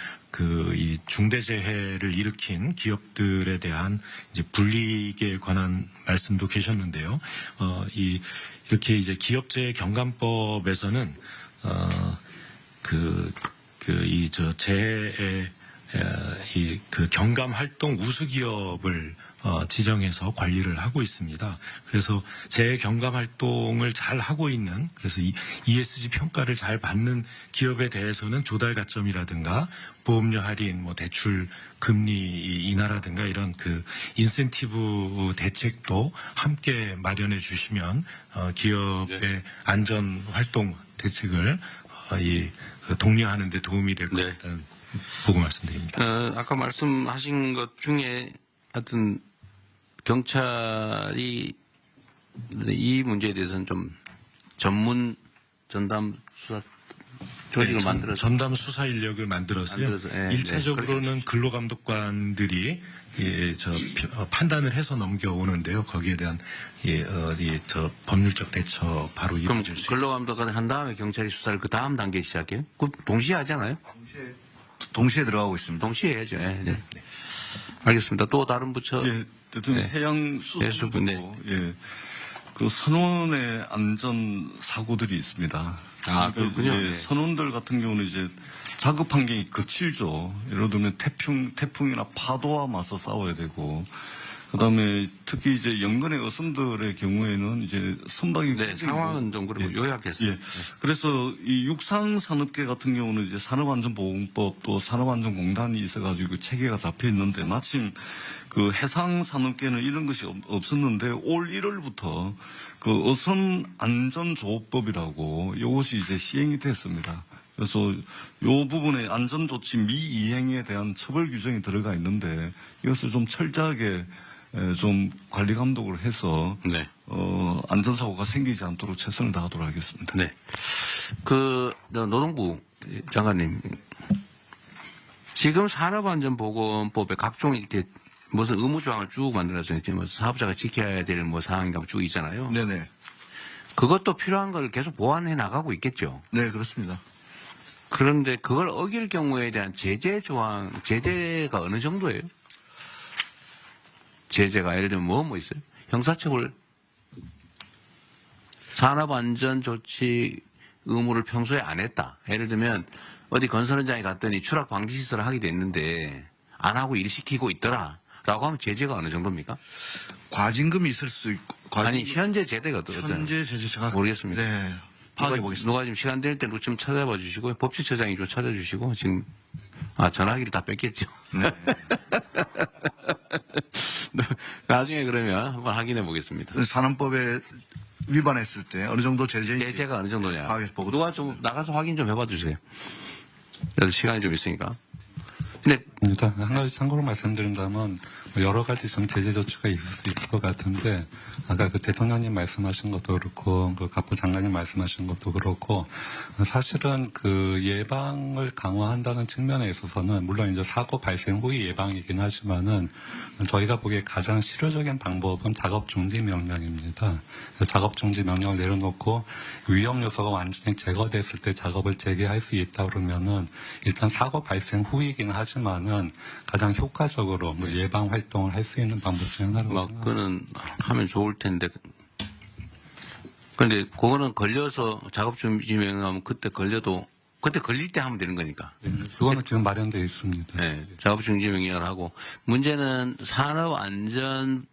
이 중대재해를 일으킨 기업들에 대한 이제 불이익에 관한 말씀도 계셨는데요. 이렇게 이제 기업재해 경감법에서는 재해의 경감 활동 우수 기업을 지정해서 관리를 하고 있습니다. 그래서 재경감 활동을 잘 하고 있는, 그래서 이 ESG 평가를 잘 받는 기업에 대해서는 조달 가점이라든가 보험료 할인, 뭐 대출 금리 인하라든가 이런 그 인센티브 대책도 함께 마련해 주시면 기업의 안전 활동 대책을 독려하는 데 도움이 될 것 같다는 보고 말씀드립니다. 아까 말씀하신 것 중에 하여튼 경찰이 이 문제에 대해서는 좀 전문 전담 수사 조직을 만들어서 전담 수사 인력을 만들어서요. 1차적으로는 근로감독관들이 판단을 해서 넘겨오는데요. 거기에 대한 법률적 대처 바로 이루어질 수 그럼 근로감독관을 한 다음에 경찰이 수사를 그 다음 단계에 시작해요? 그 동시에 하잖아요? 동시에 들어가고 있습니다. 동시에 해야죠. 네. 알겠습니다. 또 다른 부처. 대통령 해양수산부도 그 선원의 안전 사고들이 있습니다. 그렇군요. 선원들 같은 경우는 이제 작업 환경이 거칠죠. 예를 들면 태풍이나 파도와 맞서 싸워야 되고, 그다음에 특히 이제 연근의 어선들의 경우에는 이제 선박이 상황은 좀 그리고 요약해서. 그래서 이 육상산업계 같은 경우는 이제 산업안전보건법 또 산업안전공단이 있어가지고 체계가 잡혀 있는데 마침 그 해상산업계는 이런 것이 없었는데 올 1월부터 그 어선안전조업법이라고 이것이 이제 시행이 됐습니다. 그래서 이 부분에 안전조치 미이행에 대한 처벌 규정이 들어가 있는데 이것을 좀 철저하게 좀 관리 감독을 해서 안전사고가 생기지 않도록 최선을 다하도록 하겠습니다. 네. 노동부 장관님, 지금 산업안전보건법에 각종 이렇게 무슨 의무조항을 쭉 만들어서 뭐 사업자가 지켜야 될 뭐 사항인가 쭉 있잖아요. 네네. 그것도 필요한 걸 계속 보완해 나가고 있겠죠. 네, 그렇습니다. 그런데 그걸 어길 경우에 대한 제재가 어느 정도예요? 제재가 예를 들면 뭐 있어요? 형사처벌, 산업안전조치 의무를 평소에 안 했다. 예를 들면 어디 건설 현장에 갔더니 추락 방지 시설을 하게 됐는데 안 하고 일 시키고 있더라. 라고 하면 제재가 어느 정도입니까? 과징금이 있을 수 있고. 아니, 현재 제재가 어떠세요? 현재 제재 제가 모르겠습니다. 네. 파악해 보겠습니다. 누가 지금 시간 될 때 좀 찾아봐 주시고, 법制처장이 좀 찾아주시고, 지금, 전화기를 다 뺐겠죠. 네. 나중에 그러면 한번 확인해 보겠습니다. 산업법에 위반했을 때 어느 정도 제재가 어느 정도냐. 보고 누가 좀 나가서 확인 좀 해봐 주세요. 그래도 시간이 좀 있으니까. 근데 일단 한 가지 참고로 말씀드린다면 여러 가지 좀 제재 조치가 있을 수 있을 것 같은데 아까 그 대통령님 말씀하신 것도 그렇고 그 갑부 장관님 말씀하신 것도 그렇고 사실은 그 예방을 강화한다는 측면에 있어서는 물론 이제 사고 발생 후의 예방이긴 하지만은 저희가 보기에 가장 실효적인 방법은 작업 중지 명령입니다. 작업 중지 명령을 내려놓고 위험 요소가 완전히 제거됐을 때 작업을 재개할 수 있다 그러면은 일단 사고 발생 후이긴 하지만은 가장 효과적으로 뭐 예방 활동을 할 수 있는 방법 중 하나라고 생각합니다. 그거는 하면 좋을 텐데. 그런데 그거는 걸려서 작업 중지 명령하면 그때 걸려도 그때 걸릴 때 하면 되는 거니까. 그거는 지금 마련되어 있습니다. 네, 작업 중지 명령을 하고 문제는 산업 안전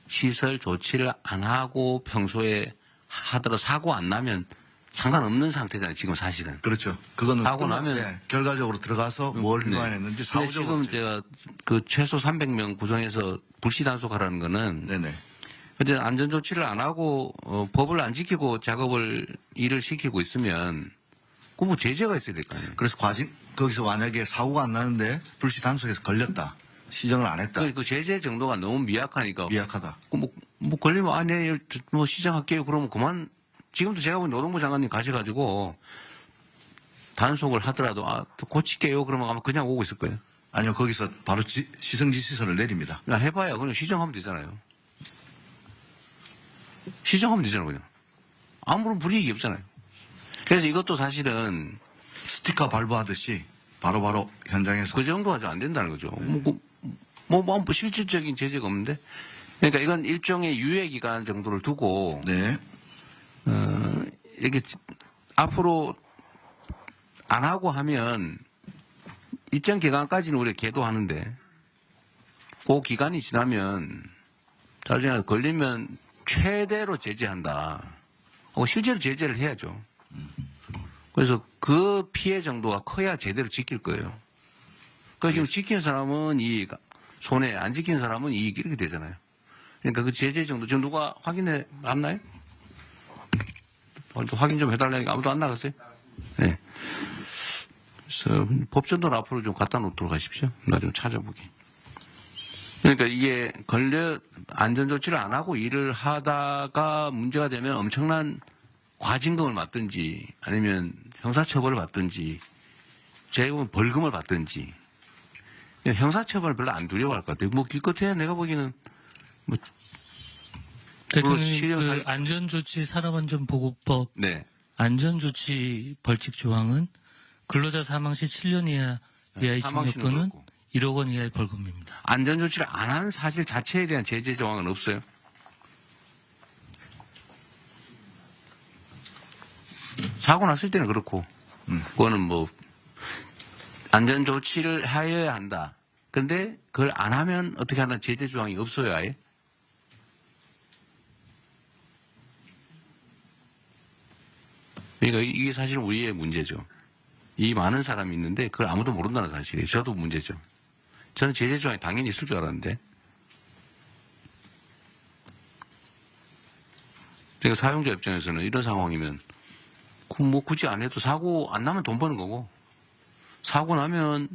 시설 조치를 안 하고 평소에 하더라도 사고 안 나면 상관없는 상태잖아요. 지금 사실은. 그렇죠. 그거는 하고 나면 결과적으로 들어가서 뭘 위반했는지 사후적으로. 지금 제가 그 최소 300명 구성해서 불시 단속하라는 거는. 네네. 근데 안전 조치를 안 하고 법을 안 지키고 일을 시키고 있으면 그 뭐 제재가 있어야 될 거 아니에요. 그래서 거기서 만약에 사고가 안 나는데 불시 단속해서 걸렸다. 시정을 안 했다. 그 제재 정도가 너무 미약하니까. 미약하다. 뭐 걸리면 네, 뭐 시정할게요. 그러면 그만. 지금도 제가 본 노동부 장관님 가셔가지고 단속을 하더라도 고칠게요. 그러면 아마 그냥 오고 있을 거예요. 아니요, 거기서 바로 시정지시서를 내립니다. 해봐요. 그냥 시정하면 되잖아요. 시정하면 되잖아요, 그냥. 아무런 불이익이 없잖아요. 그래서 이것도 사실은 스티커 발부하듯이 바로바로 현장에서 그 정도가 좀 안 된다는 거죠. 뭐 실질적인 제재가 없는데. 그러니까 이건 일종의 유예 기간 정도를 두고 이렇게 앞으로 안 하고 하면 일정 기간까지는 우리가 계도하는데 그 기간이 지나면 나중에 걸리면 최대로 제재한다. 실제로 제재를 해야죠. 그래서 그 피해 정도가 커야 제대로 지킬 거예요. 그러니까 지금 지키는 사람은 이익, 손해, 안 지키는 사람은 이익 이렇게 되잖아요. 그러니까 그 제재 정도 지금 누가 확인해 왔나요? 확인 좀 해달라니까 아무도 안 나갔어요? 네. 그래서 법전도를 앞으로 좀 갖다 놓도록 하십시오. 나 좀 찾아보기. 그러니까 이게 안전조치를 안 하고 일을 하다가 문제가 되면 엄청난 과징금을 받든지 아니면 형사처벌을 받든지 제가 벌금을 받든지 형사처벌을 별로 안 두려워할 것 같아요. 뭐 기껏해야 내가 보기에는 뭐 대통령님 그 안전조치 산업안전보호법 네. 안전조치 벌칙 조항은 근로자 사망 시 7년 이하의 징역 또는 1억 원 이하의 벌금입니다. 안전조치를 안 하는 사실 자체에 대한 제재 조항은 없어요. 사고 났을 때는 그렇고 그거는 뭐 안전조치를 하여야 한다. 그런데 그걸 안 하면 어떻게 하는 제재 조항이 없어요 아예. 그러니까 이게 사실 우리의 문제죠. 이 많은 사람이 있는데 그걸 아무도 모른다는 사실이에요. 저도 문제죠. 저는 제재 조항이 당연히 있을 줄 알았는데. 그러니까 사용자 입장에서는 이런 상황이면 뭐 굳이 안 해도 사고 안 나면 돈 버는 거고 사고 나면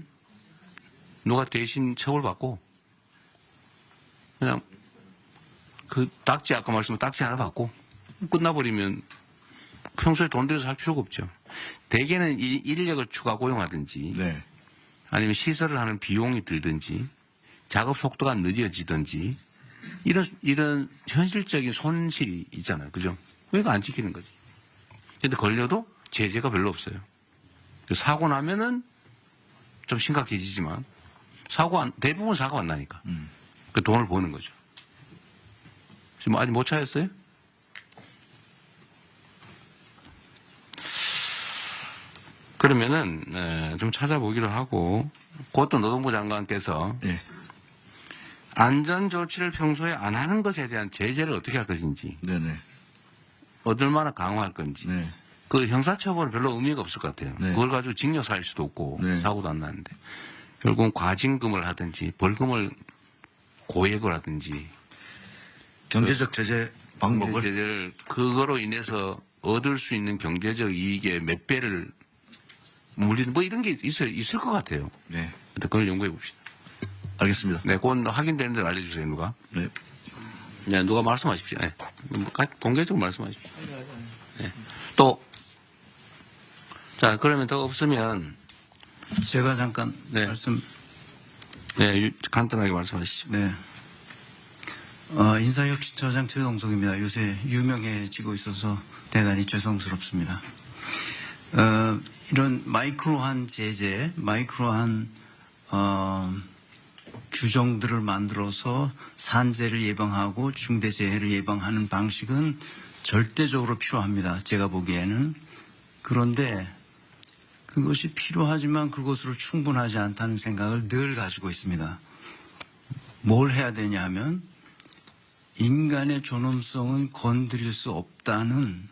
누가 대신 처벌받고 그냥 그 딱지 아까 말씀한 딱지 하나 받고 끝나버리면 평소에 돈 들여서 할 필요가 없죠. 대개는 인력을 추가 고용하든지 네. 아니면 시설을 하는 비용이 들든지 작업 속도가 느려지든지 이런 현실적인 손실이 있잖아요. 그죠? 그러니까 안 지키는 거지. 근데 걸려도 제재가 별로 없어요. 사고 나면은 좀 심각해지지만 대부분 사고 안 나니까 그 돈을 버는 거죠. 지금 아직 못 찾았어요? 그러면은 좀 찾아보기로 하고 그것도 노동부 장관께서 네. 안전조치를 평소에 안 하는 것에 대한 제재를 어떻게 할 것인지 네네. 얼마나 강화할 건지 네. 그 형사처벌은 별로 의미가 없을 것 같아요. 네. 그걸 가지고 징역 살 수도 없고 네. 사고도 안 나는데 결국은 과징금을 하든지 벌금을 고액을 하든지 경제적 제재 방법을 제재를 그거로 인해서 얻을 수 있는 경제적 이익의 몇 배를 물리는 뭐 이런 게 있을 것 같아요. 네. 그걸 연구해 봅시다. 알겠습니다. 네, 그건 확인되는 대로 알려주세요, 누가. 네. 네, 누가 말씀하십시오. 네. 공개적으로 말씀하십시오. 네. 또, 자, 그러면 더 없으면. 제가 잠깐 네. 말씀. 네, 간단하게 말씀하시죠. 네. 인사혁신처장 최동석입니다. 요새 유명해지고 있어서 대단히 죄송스럽습니다. 이런 마이크로한 제재, 마이크로한 규정들을 만들어서 산재를 예방하고 중대재해를 예방하는 방식은 절대적으로 필요합니다. 제가 보기에는. 그런데 그것이 필요하지만 그것으로 충분하지 않다는 생각을 늘 가지고 있습니다. 뭘 해야 되냐 하면 인간의 존엄성은 건드릴 수 없다는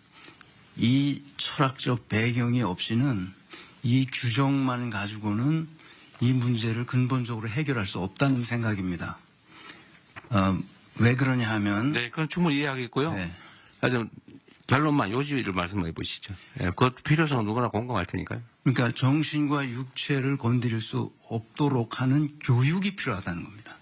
이 철학적 배경이 없이는 이 규정만 가지고는 이 문제를 근본적으로 해결할 수 없다는 생각입니다. 왜 그러냐 하면. 네, 그건 충분히 이해하겠고요. 네. 좀 결론만 요지를 말씀해 보시죠. 네, 그 필요성은 누구나 공감할 테니까요. 그러니까 정신과 육체를 건드릴 수 없도록 하는 교육이 필요하다는 겁니다.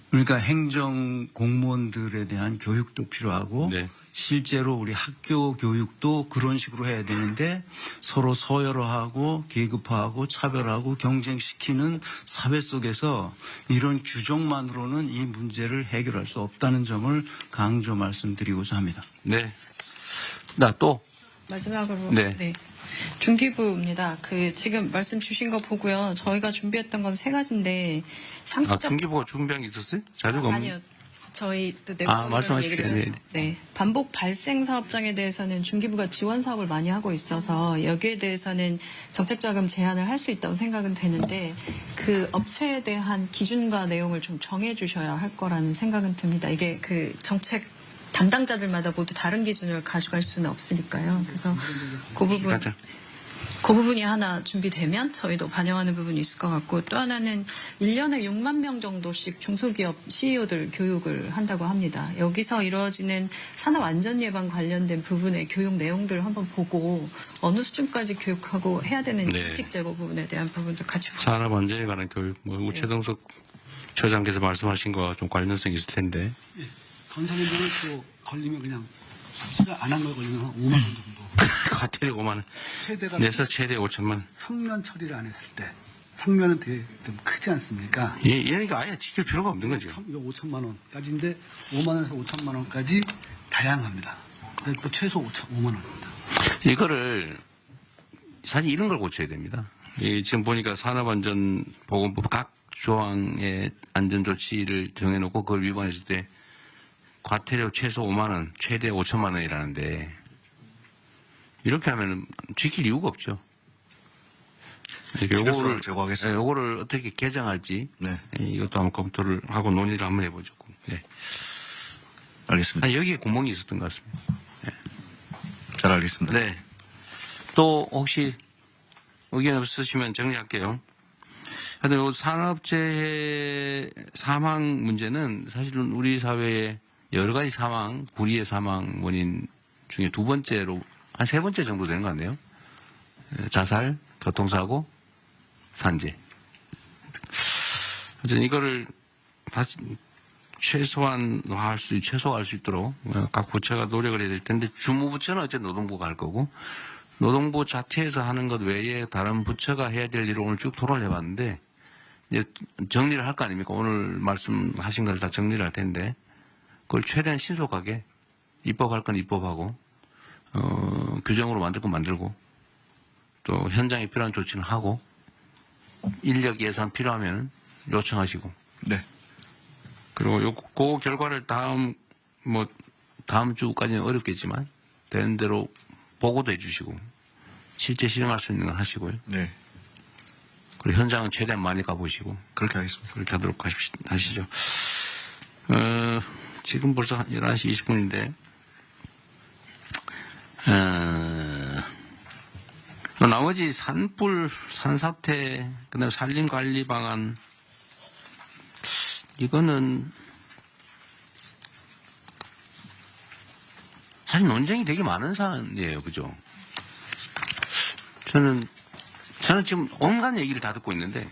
그러니까 행정 공무원들에 대한 교육도 필요하고 네. 실제로 우리 학교 교육도 그런 식으로 해야 되는데 서로 서열화하고 계급화하고 차별하고 경쟁시키는 사회 속에서 이런 규정만으로는 이 문제를 해결할 수 없다는 점을 강조 말씀드리고자 합니다. 네. 나 또. 마지막으로. 네. 네. 중기부입니다. 지금 말씀 주신 거 보고요. 저희가 준비했던 건 3가지인데 상습적. 중기부가 준비한 게 있었어요? 자료가 없는. 아니요. 저희 또 말씀하십시오. 네. 반복 발생 사업장에 대해서는 중기부가 지원 사업을 많이 하고 있어서 여기에 대해서는 정책자금 제한을 할 수 있다고 생각은 되는데 그 업체에 대한 기준과 내용을 좀 정해 주셔야 할 거라는 생각은 듭니다. 이게 그 정책 담당자들마다 모두 다른 기준을 가져갈 수는 없으니까요. 그래서 그 부분이 하나 준비되면 저희도 반영하는 부분이 있을 것 같고, 또 하나는 1년에 6만 명 정도씩 중소기업 CEO들 교육을 한다고 합니다. 여기서 이루어지는 산업 안전 예방 관련된 부분의 교육 내용들을 한번 보고 어느 수준까지 교육하고 해야 되는 인식 제고 부분에 대한 부분도 같이 보고. 산업 안전에 관한 교육, 우체동석 처장께서 말씀하신 거와 좀 관련성이 있을 텐데. 예, 건설인들은 또 걸리면 그냥 시가 안 한 거 걸리면 한 5만 원 정도. 과태료 5만 원. 최대가 내서 최대 5천만 원. 성면 처리를 안 했을 때 성면은 되게 좀 크지 않습니까? 예, 그러니까 아예 지킬 필요가 없는 거죠. 이거 5천만 원까지인데 5만 원에서 5천만 원까지 다양합니다. 근데 또 최소 5만 원입니다. 이거를 사실 이런 걸 고쳐야 됩니다. 지금 보니까 산업안전보건법 각 조항의 안전조치를 정해놓고 그걸 위반했을 때 과태료 최소 5만 원, 최대 5천만 원이라는데 이렇게 하면 지킬 이유가 없죠. 필요성을 제고하겠습니다. 요거를 어떻게 개정할지 이것도 한번 검토를 하고 논의를 한번 해보죠. 네. 알겠습니다. 여기에 구멍이 있었던 것 같습니다. 네. 잘 알겠습니다. 네. 또 혹시 의견 없으시면 정리할게요. 하여튼 산업재해 사망 문제는 사실은 우리 사회의 여러 가지 사망, 불의의 사망 원인 중에 두 번째로 한 세 번째 정도 되는 것 같네요. 자살, 교통사고, 산재. 어쨌든 이거를 다시 최소화할 수 있도록 각 부처가 노력을 해야 될 텐데 주무부처는 어쨌든 노동부가 할 거고 노동부 자체에서 하는 것 외에 다른 부처가 해야 될 일을 오늘 쭉 토론을 해봤는데 이제 정리를 할 거 아닙니까? 오늘 말씀하신 걸 다 정리를 할 텐데 그걸 최대한 신속하게 입법할 건 입법하고 규정으로 만들 건 만들고 또 현장에 필요한 조치는 하고 인력 예산 필요하면 요청하시고 네. 그리고 그 결과를 다음 주까지는 어렵겠지만 되는 대로 보고도 해주시고 실제 실행할 수 있는 건 하시고요. 네. 그리고 현장은 최대한 많이 가보시고 그렇게 하겠습니다. 그렇게 하도록 하시죠. 지금 벌써 11시 20분인데 나머지 산불, 산사태, 그다음에 산림관리 방안 이거는 사실 논쟁이 되게 많은 사안이에요, 그죠? 저는 지금 온갖 얘기를 다 듣고 있는데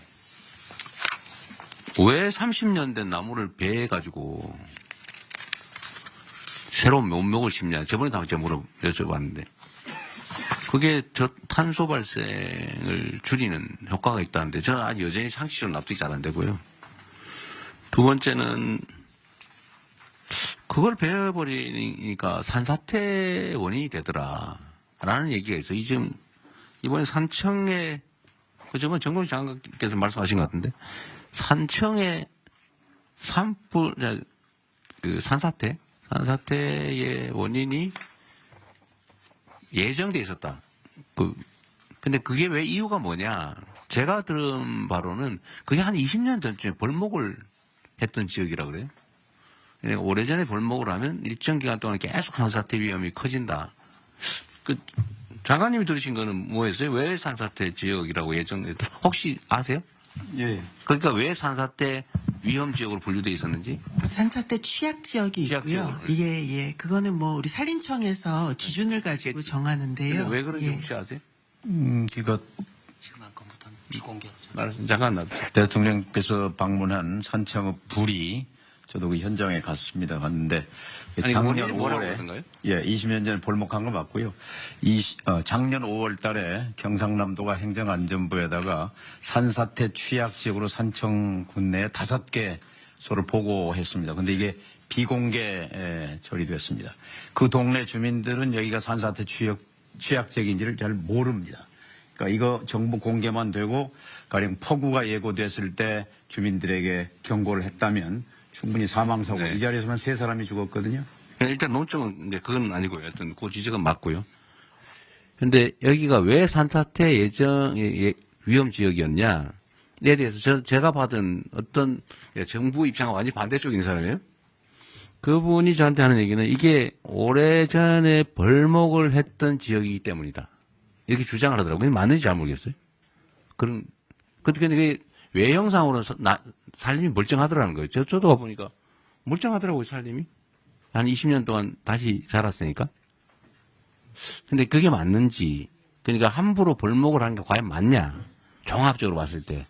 왜 30년 된 나무를 베해가지고 새로운 묘목을 심냐? 저번에도 한번 제가 여쭤봤는데 그게 탄소 발생을 줄이는 효과가 있다는데 저는 아직 여전히 상식적으로 납득이 잘 안 되고요. 두 번째는 그걸 베어버리니까 산사태 원인이 되더라라는 얘기가 있어요. 이번에 산청에 그저번 정봉주 장관께서 말씀하신 것 같은데 산청에 산사태의 원인이 예정돼 있었다. 근데 그게 왜 이유가 뭐냐? 제가 들은 바로는 그게 한 20년 전쯤에 벌목을 했던 지역이라 그래요. 그러니까 오래전에 벌목을 하면 일정 기간 동안 계속 산사태 위험이 커진다. 장관님이 들으신 거는 뭐였어요? 왜 산사태 지역이라고 예정됐다? 혹시 아세요? 예. 그러니까 왜 산사태 위험 지역으로 분류돼 있었는지? 산사태 취약 지역이 있고요. 이게 그거는 우리 산림청에서 기준을 가지고 정하는데요. 왜 그런지 혹시 아세요? 이거 지금 안건부터는 비공개였죠. 잠깐 대통령께서 방문한 산청읍 불이 저도 그 현장에 갔는데 작년 5월에 20년 전에 볼목한 거 맞고요. 작년 5월 달에 경상남도가 행정안전부에다가 산사태 취약 지역으로 산청군 내에 5개소를 보고했습니다. 근데 이게 비공개 처리됐습니다. 그 동네 주민들은 여기가 산사태 취약 지역인지를 잘 모릅니다. 그러니까 이거 정보 공개만 되고 가령 폭우가 예고됐을 때 주민들에게 경고를 했다면 충분히 사망사고 네. 이 자리에서만 3사람이 죽었거든요. 일단 논점은 네, 그건 아니고요. 하여튼 그 지적은 맞고요. 근데 여기가 왜 산사태 예정 위험 지역이었냐에 대해서 제가 받은 어떤 정부 입장과 완전히 반대쪽인 사람이에요. 그분이 저한테 하는 얘기는 이게 오래전에 벌목을 했던 지역이기 때문이다. 이렇게 주장을 하더라고요. 그게 맞는지 잘 모르겠어요. 근데 그게 외형상으로는 살림이 멀쩡하더라는 거예요. 저도 가보니까 멀쩡하더라고요, 살림이. 한 20년 동안 다시 자랐으니까. 근데 그게 맞는지, 그러니까 함부로 벌목을 하는 게 과연 맞냐? 종합적으로 봤을 때.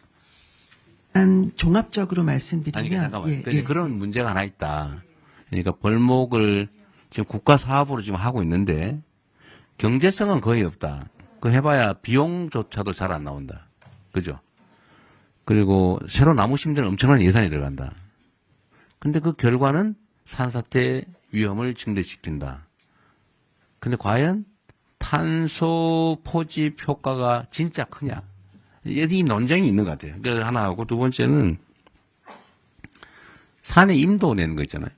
난 종합적으로 말씀드리면 아니, 잠깐만요. 예. 그런 문제가 하나 있다. 그러니까 벌목을 지금 국가 사업으로 지금 하고 있는데 경제성은 거의 없다. 그 해봐야 비용조차도 잘 안 나온다. 그죠? 그리고 새로 나무 심는 엄청난 예산이 들어간다. 근데 그 결과는 산사태 위험을 증대시킨다. 근데 과연 탄소 포집 효과가 진짜 크냐? 이 논쟁이 있는 것 같아요. 그 하나하고 두 번째는 산에 임도 내는 거 있잖아요.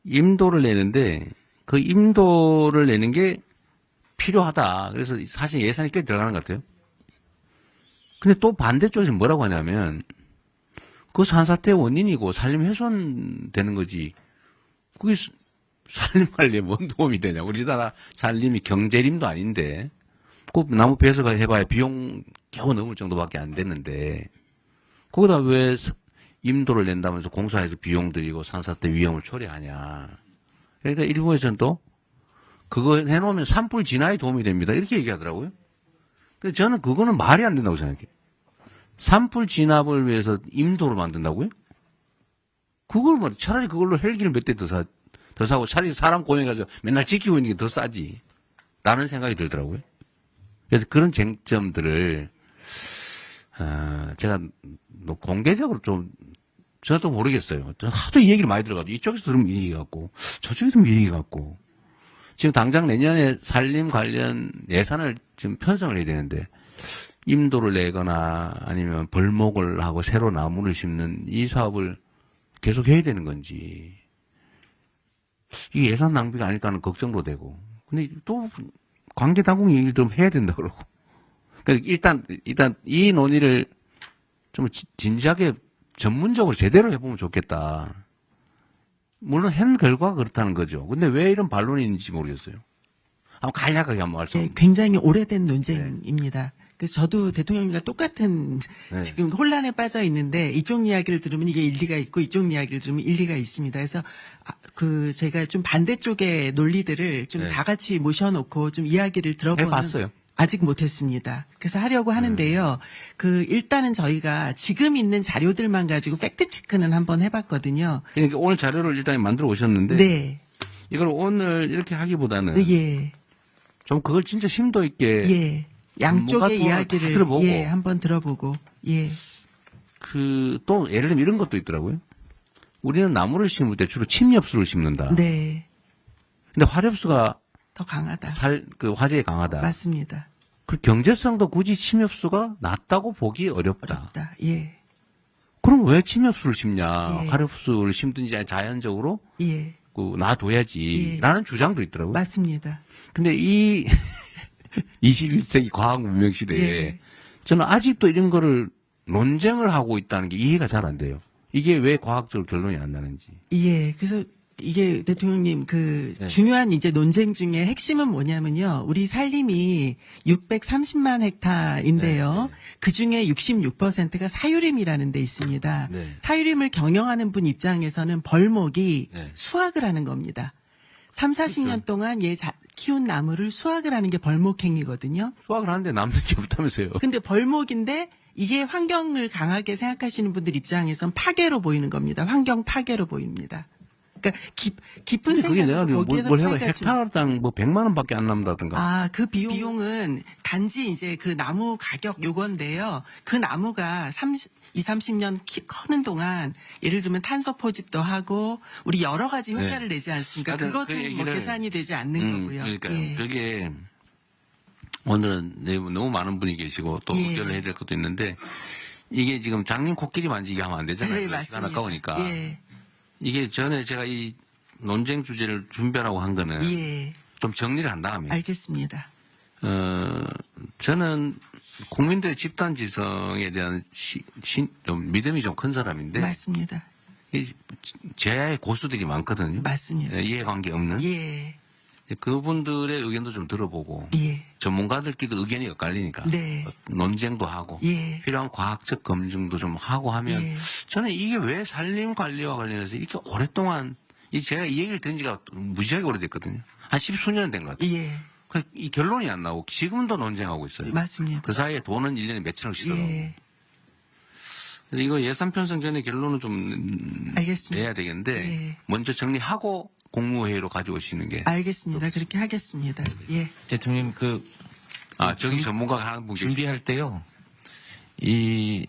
임도를 내는데 그 임도를 내는 게 필요하다. 그래서 사실 예산이 꽤 들어가는 것 같아요. 근데 또 반대쪽에서 뭐라고 하냐면 그 산사태의 원인이고 산림 훼손되는 거지. 그게 산림 관리에 뭔 도움이 되냐. 우리나라 산림이 경제림도 아닌데 그 나무 배수가 해봐야 비용 겨우 넘을 정도밖에 안 됐는데 거기다 왜 임도를 낸다면서 공사해서 비용 들이고 산사태 위험을 초래하냐. 그러니까 일부에서는 또 그거 해놓으면 산불 진화에 도움이 됩니다. 이렇게 얘기하더라고요. 근데 저는 그거는 말이 안 된다고 생각해요. 산불 진압을 위해서 임도를 만든다고요? 그걸 뭐 차라리 그걸로 헬기를 몇 대 더 사고 차라리 사람 고용해가지고 맨날 지키고 있는 게 더 싸지. 라는 생각이 들더라고요. 그래서 그런 쟁점들을 제가 공개적으로 좀 저도 모르겠어요. 하도 이 얘기를 많이 들어가지고 이쪽에서 들으면 이 얘기 같고 저쪽에서 들으면 이 얘기 같고 지금 당장 내년에 산림 관련 예산을 지금 편성을 해야 되는데 임도를 내거나 아니면 벌목을 하고 새로 나무를 심는 이 사업을 계속 해야 되는 건지 이게 예산 낭비가 아닐까 하는 걱정도 되고 근데 또 관계당국 얘기를 좀 해야 된다 그러고 그러니까 일단 이 논의를 좀 진지하게 전문적으로 제대로 해보면 좋겠다. 물론 한 결과가 그렇다는 거죠. 근데 왜 이런 반론이 있는지 모르겠어요. 한번 간략하게 한번 말씀. 굉장히 오래된 논쟁입니다. 그래서 저도 대통령님과 똑같은 지금 혼란에 빠져 있는데 이쪽 이야기를 들으면 이게 일리가 있고 이쪽 이야기를 들으면 일리가 있습니다. 그래서 제가 좀 반대쪽의 논리들을 좀 다 같이 모셔놓고 좀 이야기를 들어보는. 해봤어요. 아직 못했습니다. 그래서 하려고 하는데요. 일단은 저희가 지금 있는 자료들만 가지고 팩트 체크는 한번 해봤거든요. 그러니까 오늘 자료를 일단 만들어 오셨는데. 네. 이걸 오늘 이렇게 하기보다는. 예. 좀 그걸 진짜 심도 있게. 예. 양쪽의 이야기를 들어보고. 예, 한번 들어보고. 예. 또 예를 들면 이런 것도 있더라고요. 우리는 나무를 심을 때 주로 침엽수를 심는다. 네. 근데 화엽수가 더 강하다. 화재에 강하다. 맞습니다. 그 경제성도 굳이 침엽수가 낮다고 보기 어렵다. 예. 그럼 왜 침엽수를 심냐? 예. 화엽수를 심든지 자연적으로 예. 놔둬야지. 라는 주장도 있더라고요. 맞습니다. 근데 이 21세기 과학 문명 시대에 예. 저는 아직도 이런 거를 논쟁을 하고 있다는 게 이해가 잘 안 돼요. 이게 왜 과학적으로 결론이 안 나는지. 예. 그래서 이게 대통령님 중요한 이제 논쟁 중에 핵심은 뭐냐면요. 우리 산림이 630만 헥타인데요. 그 중에 66%가 사유림이라는 데 있습니다. 사유림을 경영하는 분 입장에서는 벌목이 수확을 하는 겁니다. 30-40년 동안 키운 나무를 수확을 하는 게 벌목행위거든요. 수확을 하는데 남는 게 없다면서요. 근데 벌목인데 이게 환경을 강하게 생각하시는 분들 입장에선 파괴로 보이는 겁니다. 환경 파괴로 보입니다. 그러니까 깊은 그게 내가 생각으로 뭘 해봐 헥타르당 100만 원밖에 안 남는다든가. 그 비용은 단지 이제 그 나무 가격 요건데요. 그 나무가 30년 커는 동안 예를 들면 탄소 포집도 하고 우리 여러 가지 효과를 내지 않습니까? 그것도 계산이 되지 않는 거고요. 그러니까 예. 그게 오늘은 너무 많은 분이 계시고 또 의견을 해야 될 것도 있는데 이게 지금 장님 코끼리 만지기 하면 안 되잖아요. 네, 시간 맞습니다. 아까우니까. 예. 이게 전에 제가 이 논쟁 주제를 준비하라고 한 거는 예. 좀 정리를 한 다음에 알겠습니다. 저는 국민들의 집단 지성에 대한 좀 믿음이 좀 큰 사람인데 맞습니다. 제야의 고수들이 많거든요. 맞습니다. 이해관계 없는. 예. 그분들의 의견도 좀 들어보고 예. 전문가들끼리도 의견이 엇갈리니까 네. 논쟁도 하고 예. 필요한 과학적 검증도 좀 하고 하면 예. 저는 이게 왜 산림관리와 관련해서 이렇게 오랫동안 제가 이 얘기를 들은 지가 무지하게 오래됐거든요. 한 10수년 된 것 같아요. 예. 이 결론이 안 나오고 지금도 논쟁하고 있어요. 맞습니다. 그 사이에 돈은 1년에 몇천억씩 들어가고. 예. 그래서 이거 예산 편성 전에 결론을 좀 알겠습니다. 내야 되겠는데 예. 먼저 정리하고 국무회의로 가져오시는 게. 알겠습니다. 그렇게 하겠습니다. 예. 대통령 저기 전문가가 하는 분 준비할 때요. 이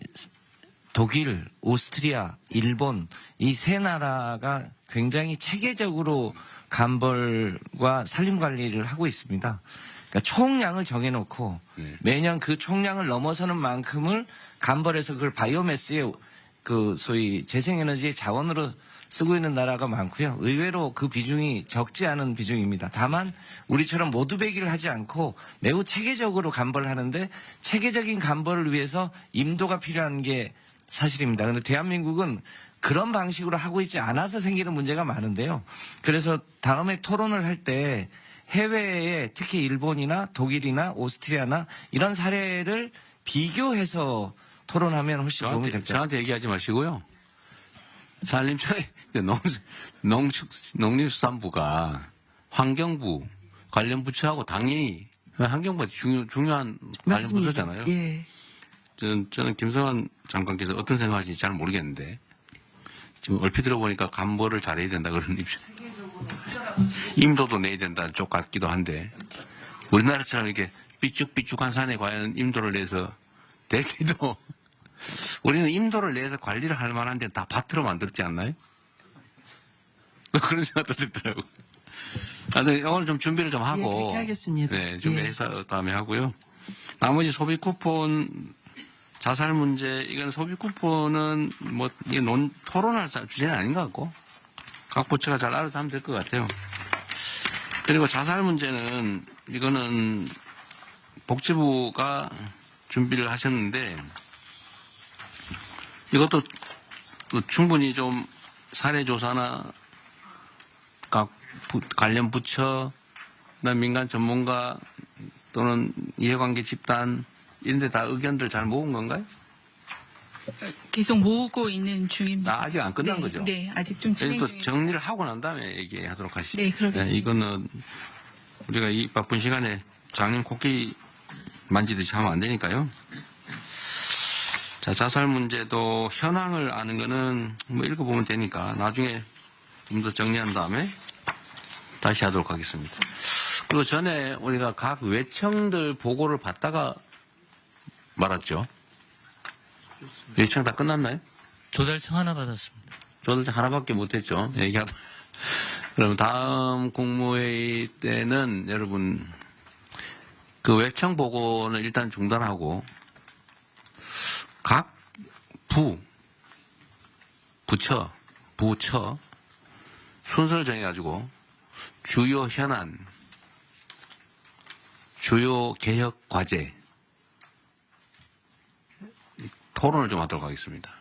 독일, 오스트리아, 일본 이 세 나라가 굉장히 체계적으로 감벌과 산림 관리를 하고 있습니다. 그러니까 총량을 정해놓고 매년 그 총량을 넘어서는 만큼을 감벌해서 그걸 바이오매스의 그 소위 재생에너지의 자원으로 쓰고 있는 나라가 많고요. 의외로 그 비중이 적지 않은 비중입니다. 다만 우리처럼 모두 배기를 하지 않고 매우 체계적으로 감벌을 하는데 체계적인 감벌을 위해서 임도가 필요한 게 사실입니다. 그런데 대한민국은 그런 방식으로 하고 있지 않아서 생기는 문제가 많은데요. 그래서 다음에 토론을 할 때 해외에 특히 일본이나 독일이나 오스트리아나 이런 사례를 비교해서 토론하면 훨씬 도움이 될 것 같습니다. 저한테 얘기하지 마시고요. 산림청에 농림수산부가 환경부 관련 부처하고 당연히 환경부가 중요한 관련 맞습니다. 부처잖아요. 예. 저는 김성환 장관께서 어떤 생각하시는지 잘 모르겠는데 지금 얼핏 들어보니까 감벌을 잘해야 된다 그런 입장. 임도도 내야 된다는 쪽 같기도 한데 우리나라처럼 이렇게 삐쭉삐쭉한 산에 과연 임도를 내서 될지도 우리는 임도를 내서 관리를 할 만한 데는 다 밭으로 만들지 않나요? 그런 생각도 들더라고요. 오늘 좀 준비를 좀 하고. 예, 그렇게 하겠습니다. 네, 준비해서 다음에 하고요. 나머지 소비 쿠폰, 자살 문제, 이건 소비 쿠폰은 뭐, 이게 토론할 주제는 아닌 것 같고, 각 부처가 잘 알아서 하면 될 것 같아요. 그리고 자살 문제는, 이거는 복지부가 준비를 하셨는데, 이것도 충분히 좀 사례조사나 각 관련 부처, 민간 전문가 또는 이해관계 집단 이런 데 다 의견들 잘 모은 건가요? 계속 모으고 있는 중입니다. 아직 안 끝난 거죠? 네, 아직 좀 진행 또 중입니다. 정리를 하고 난 다음에 얘기하도록 하시죠. 네, 그러겠습니다. 이거는 우리가 이 바쁜 시간에 장님 코끼리 만지듯이 하면 안 되니까요. 자, 자살 문제도 현황을 아는 거는 뭐 읽어보면 되니까 나중에 좀 더 정리한 다음에 다시 하도록 하겠습니다. 그리고 전에 우리가 각 외청들 보고를 받다가 말았죠. 외청 다 끝났나요? 조달청 하나 받았습니다. 조달청 하나밖에 못했죠. 얘기하다. 그럼 다음 국무회의 때는 여러분 그 외청 보고는 일단 중단하고 각 부처 순서를 정해가지고 주요 현안, 주요 개혁 과제 토론을 좀 하도록 하겠습니다.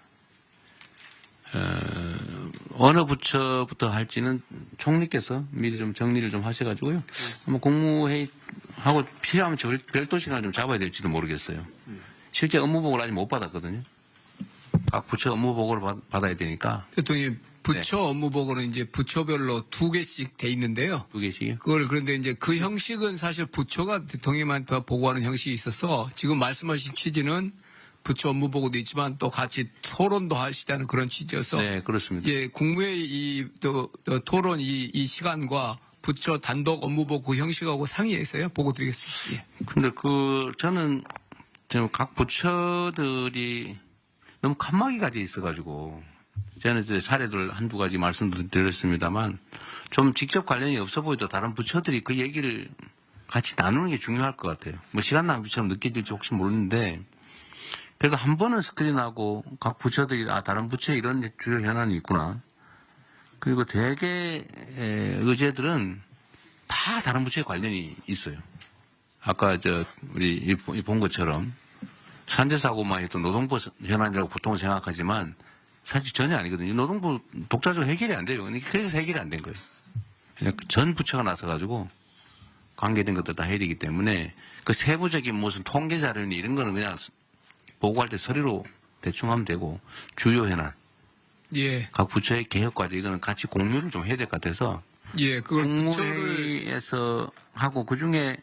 어느 부처부터 할지는 총리께서 미리 좀 정리를 좀 하셔가지고요. 한번 국무회의하고 필요하면 별도 시간을 좀 잡아야 될지도 모르겠어요. 실제 업무보고를 아직 못 받았거든요. 각 부처 업무보고를 받아야 되니까. 대통령 부처 업무보고는 이제 부처별로 2개씩 돼 있는데요. 2개씩이요? 그걸 그런데 이제 그 형식은 사실 부처가 대통령한테 보고하는 형식이 있어서 지금 말씀하신 취지는 부처 업무보고도 있지만 또 같이 토론도 하시자는 그런 취지여서. 네, 그렇습니다. 예, 국무회의 또 토론 이 시간과 부처 단독 업무보고 형식하고 상의해서요 보고 드리겠습니다. 예. 근데 저는 지금 각 부처들이 너무 칸막이가 돼 있어가지고 저는 이제 사례들 한두 가지 말씀드렸습니다만 좀 직접 관련이 없어 보여도 다른 부처들이 그 얘기를 같이 나누는 게 중요할 것 같아요. 뭐 시간 낭비처럼 느껴질지 혹시 모르는데 그래도 한 번은 스크린하고 각 부처들이 다른 부처에 이런 주요 현안이 있구나. 그리고 대개 의제들은 다 다른 부처에 관련이 있어요. 아까 우리 본 것처럼 산재사고만 해도 노동부 현안이라고 보통 생각하지만 사실 전혀 아니거든요. 노동부 독자적으로 해결이 안 돼요. 그래서 해결이 안 된 거예요. 그냥 전 부처가 나서가지고 관계된 것들 다 해야 되기 때문에 그 세부적인 무슨 통계 자료니 이런 거는 그냥 보고할 때 서류로 대충 하면 되고 주요 현안. 예. 각 부처의 개혁 과제 이거는 같이 공유를 좀 해야 될 것 같아서. 예, 그걸 국무회의에서 하고 그 중에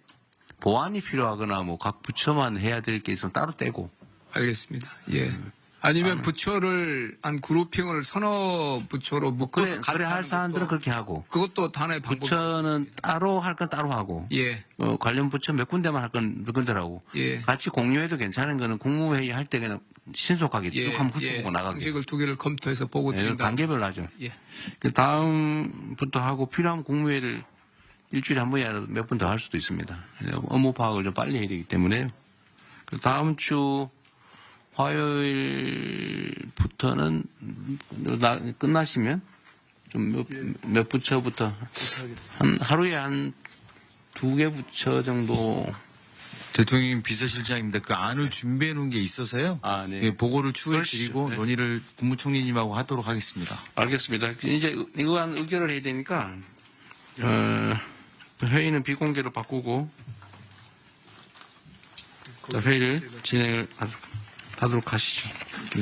보완이 필요하거나 뭐 각 부처만 해야 될 게 있으면 따로 떼고. 알겠습니다. 예. 아니면 부처를 한 그룹핑을 서너 부처로 묶어서 그래 할 사안들은 그렇게 하고. 그것도 하나의 방법. 부처는 따로 할 건 따로 하고. 예. 관련 부처 몇 군데만 할 건 몇 군데로 하고. 예. 같이 공유해도 괜찮은 거는 국무회의 할 때 그냥 신속하게 쭉 한번 훑어보고 나가게. 방식을 두 개를 검토해서 보고 드린다. 단계별로 하죠. 예. 그 다음부터 하고 필요하면 국무회의를 일주일에 한 번이라도 몇 번 더 할 수도 있습니다. 업무 파악을 좀 빨리 해야 되기 때문에. 그 다음 주 화요일부터는 끝나시면 좀 몇 부처부터 하루에 한 2개 부처 정도. 대통령 비서실장입니다. 그 안을 준비해 놓은 게 있어서요. 네. 예, 보고를 추후에 드리고 네. 논의를 국무총리님하고 하도록 하겠습니다. 알겠습니다. 이제 이거한 의결을 해야 되니까 회의는 비공개로 바꾸고 회의를 진행을 하도록 하시죠. 네.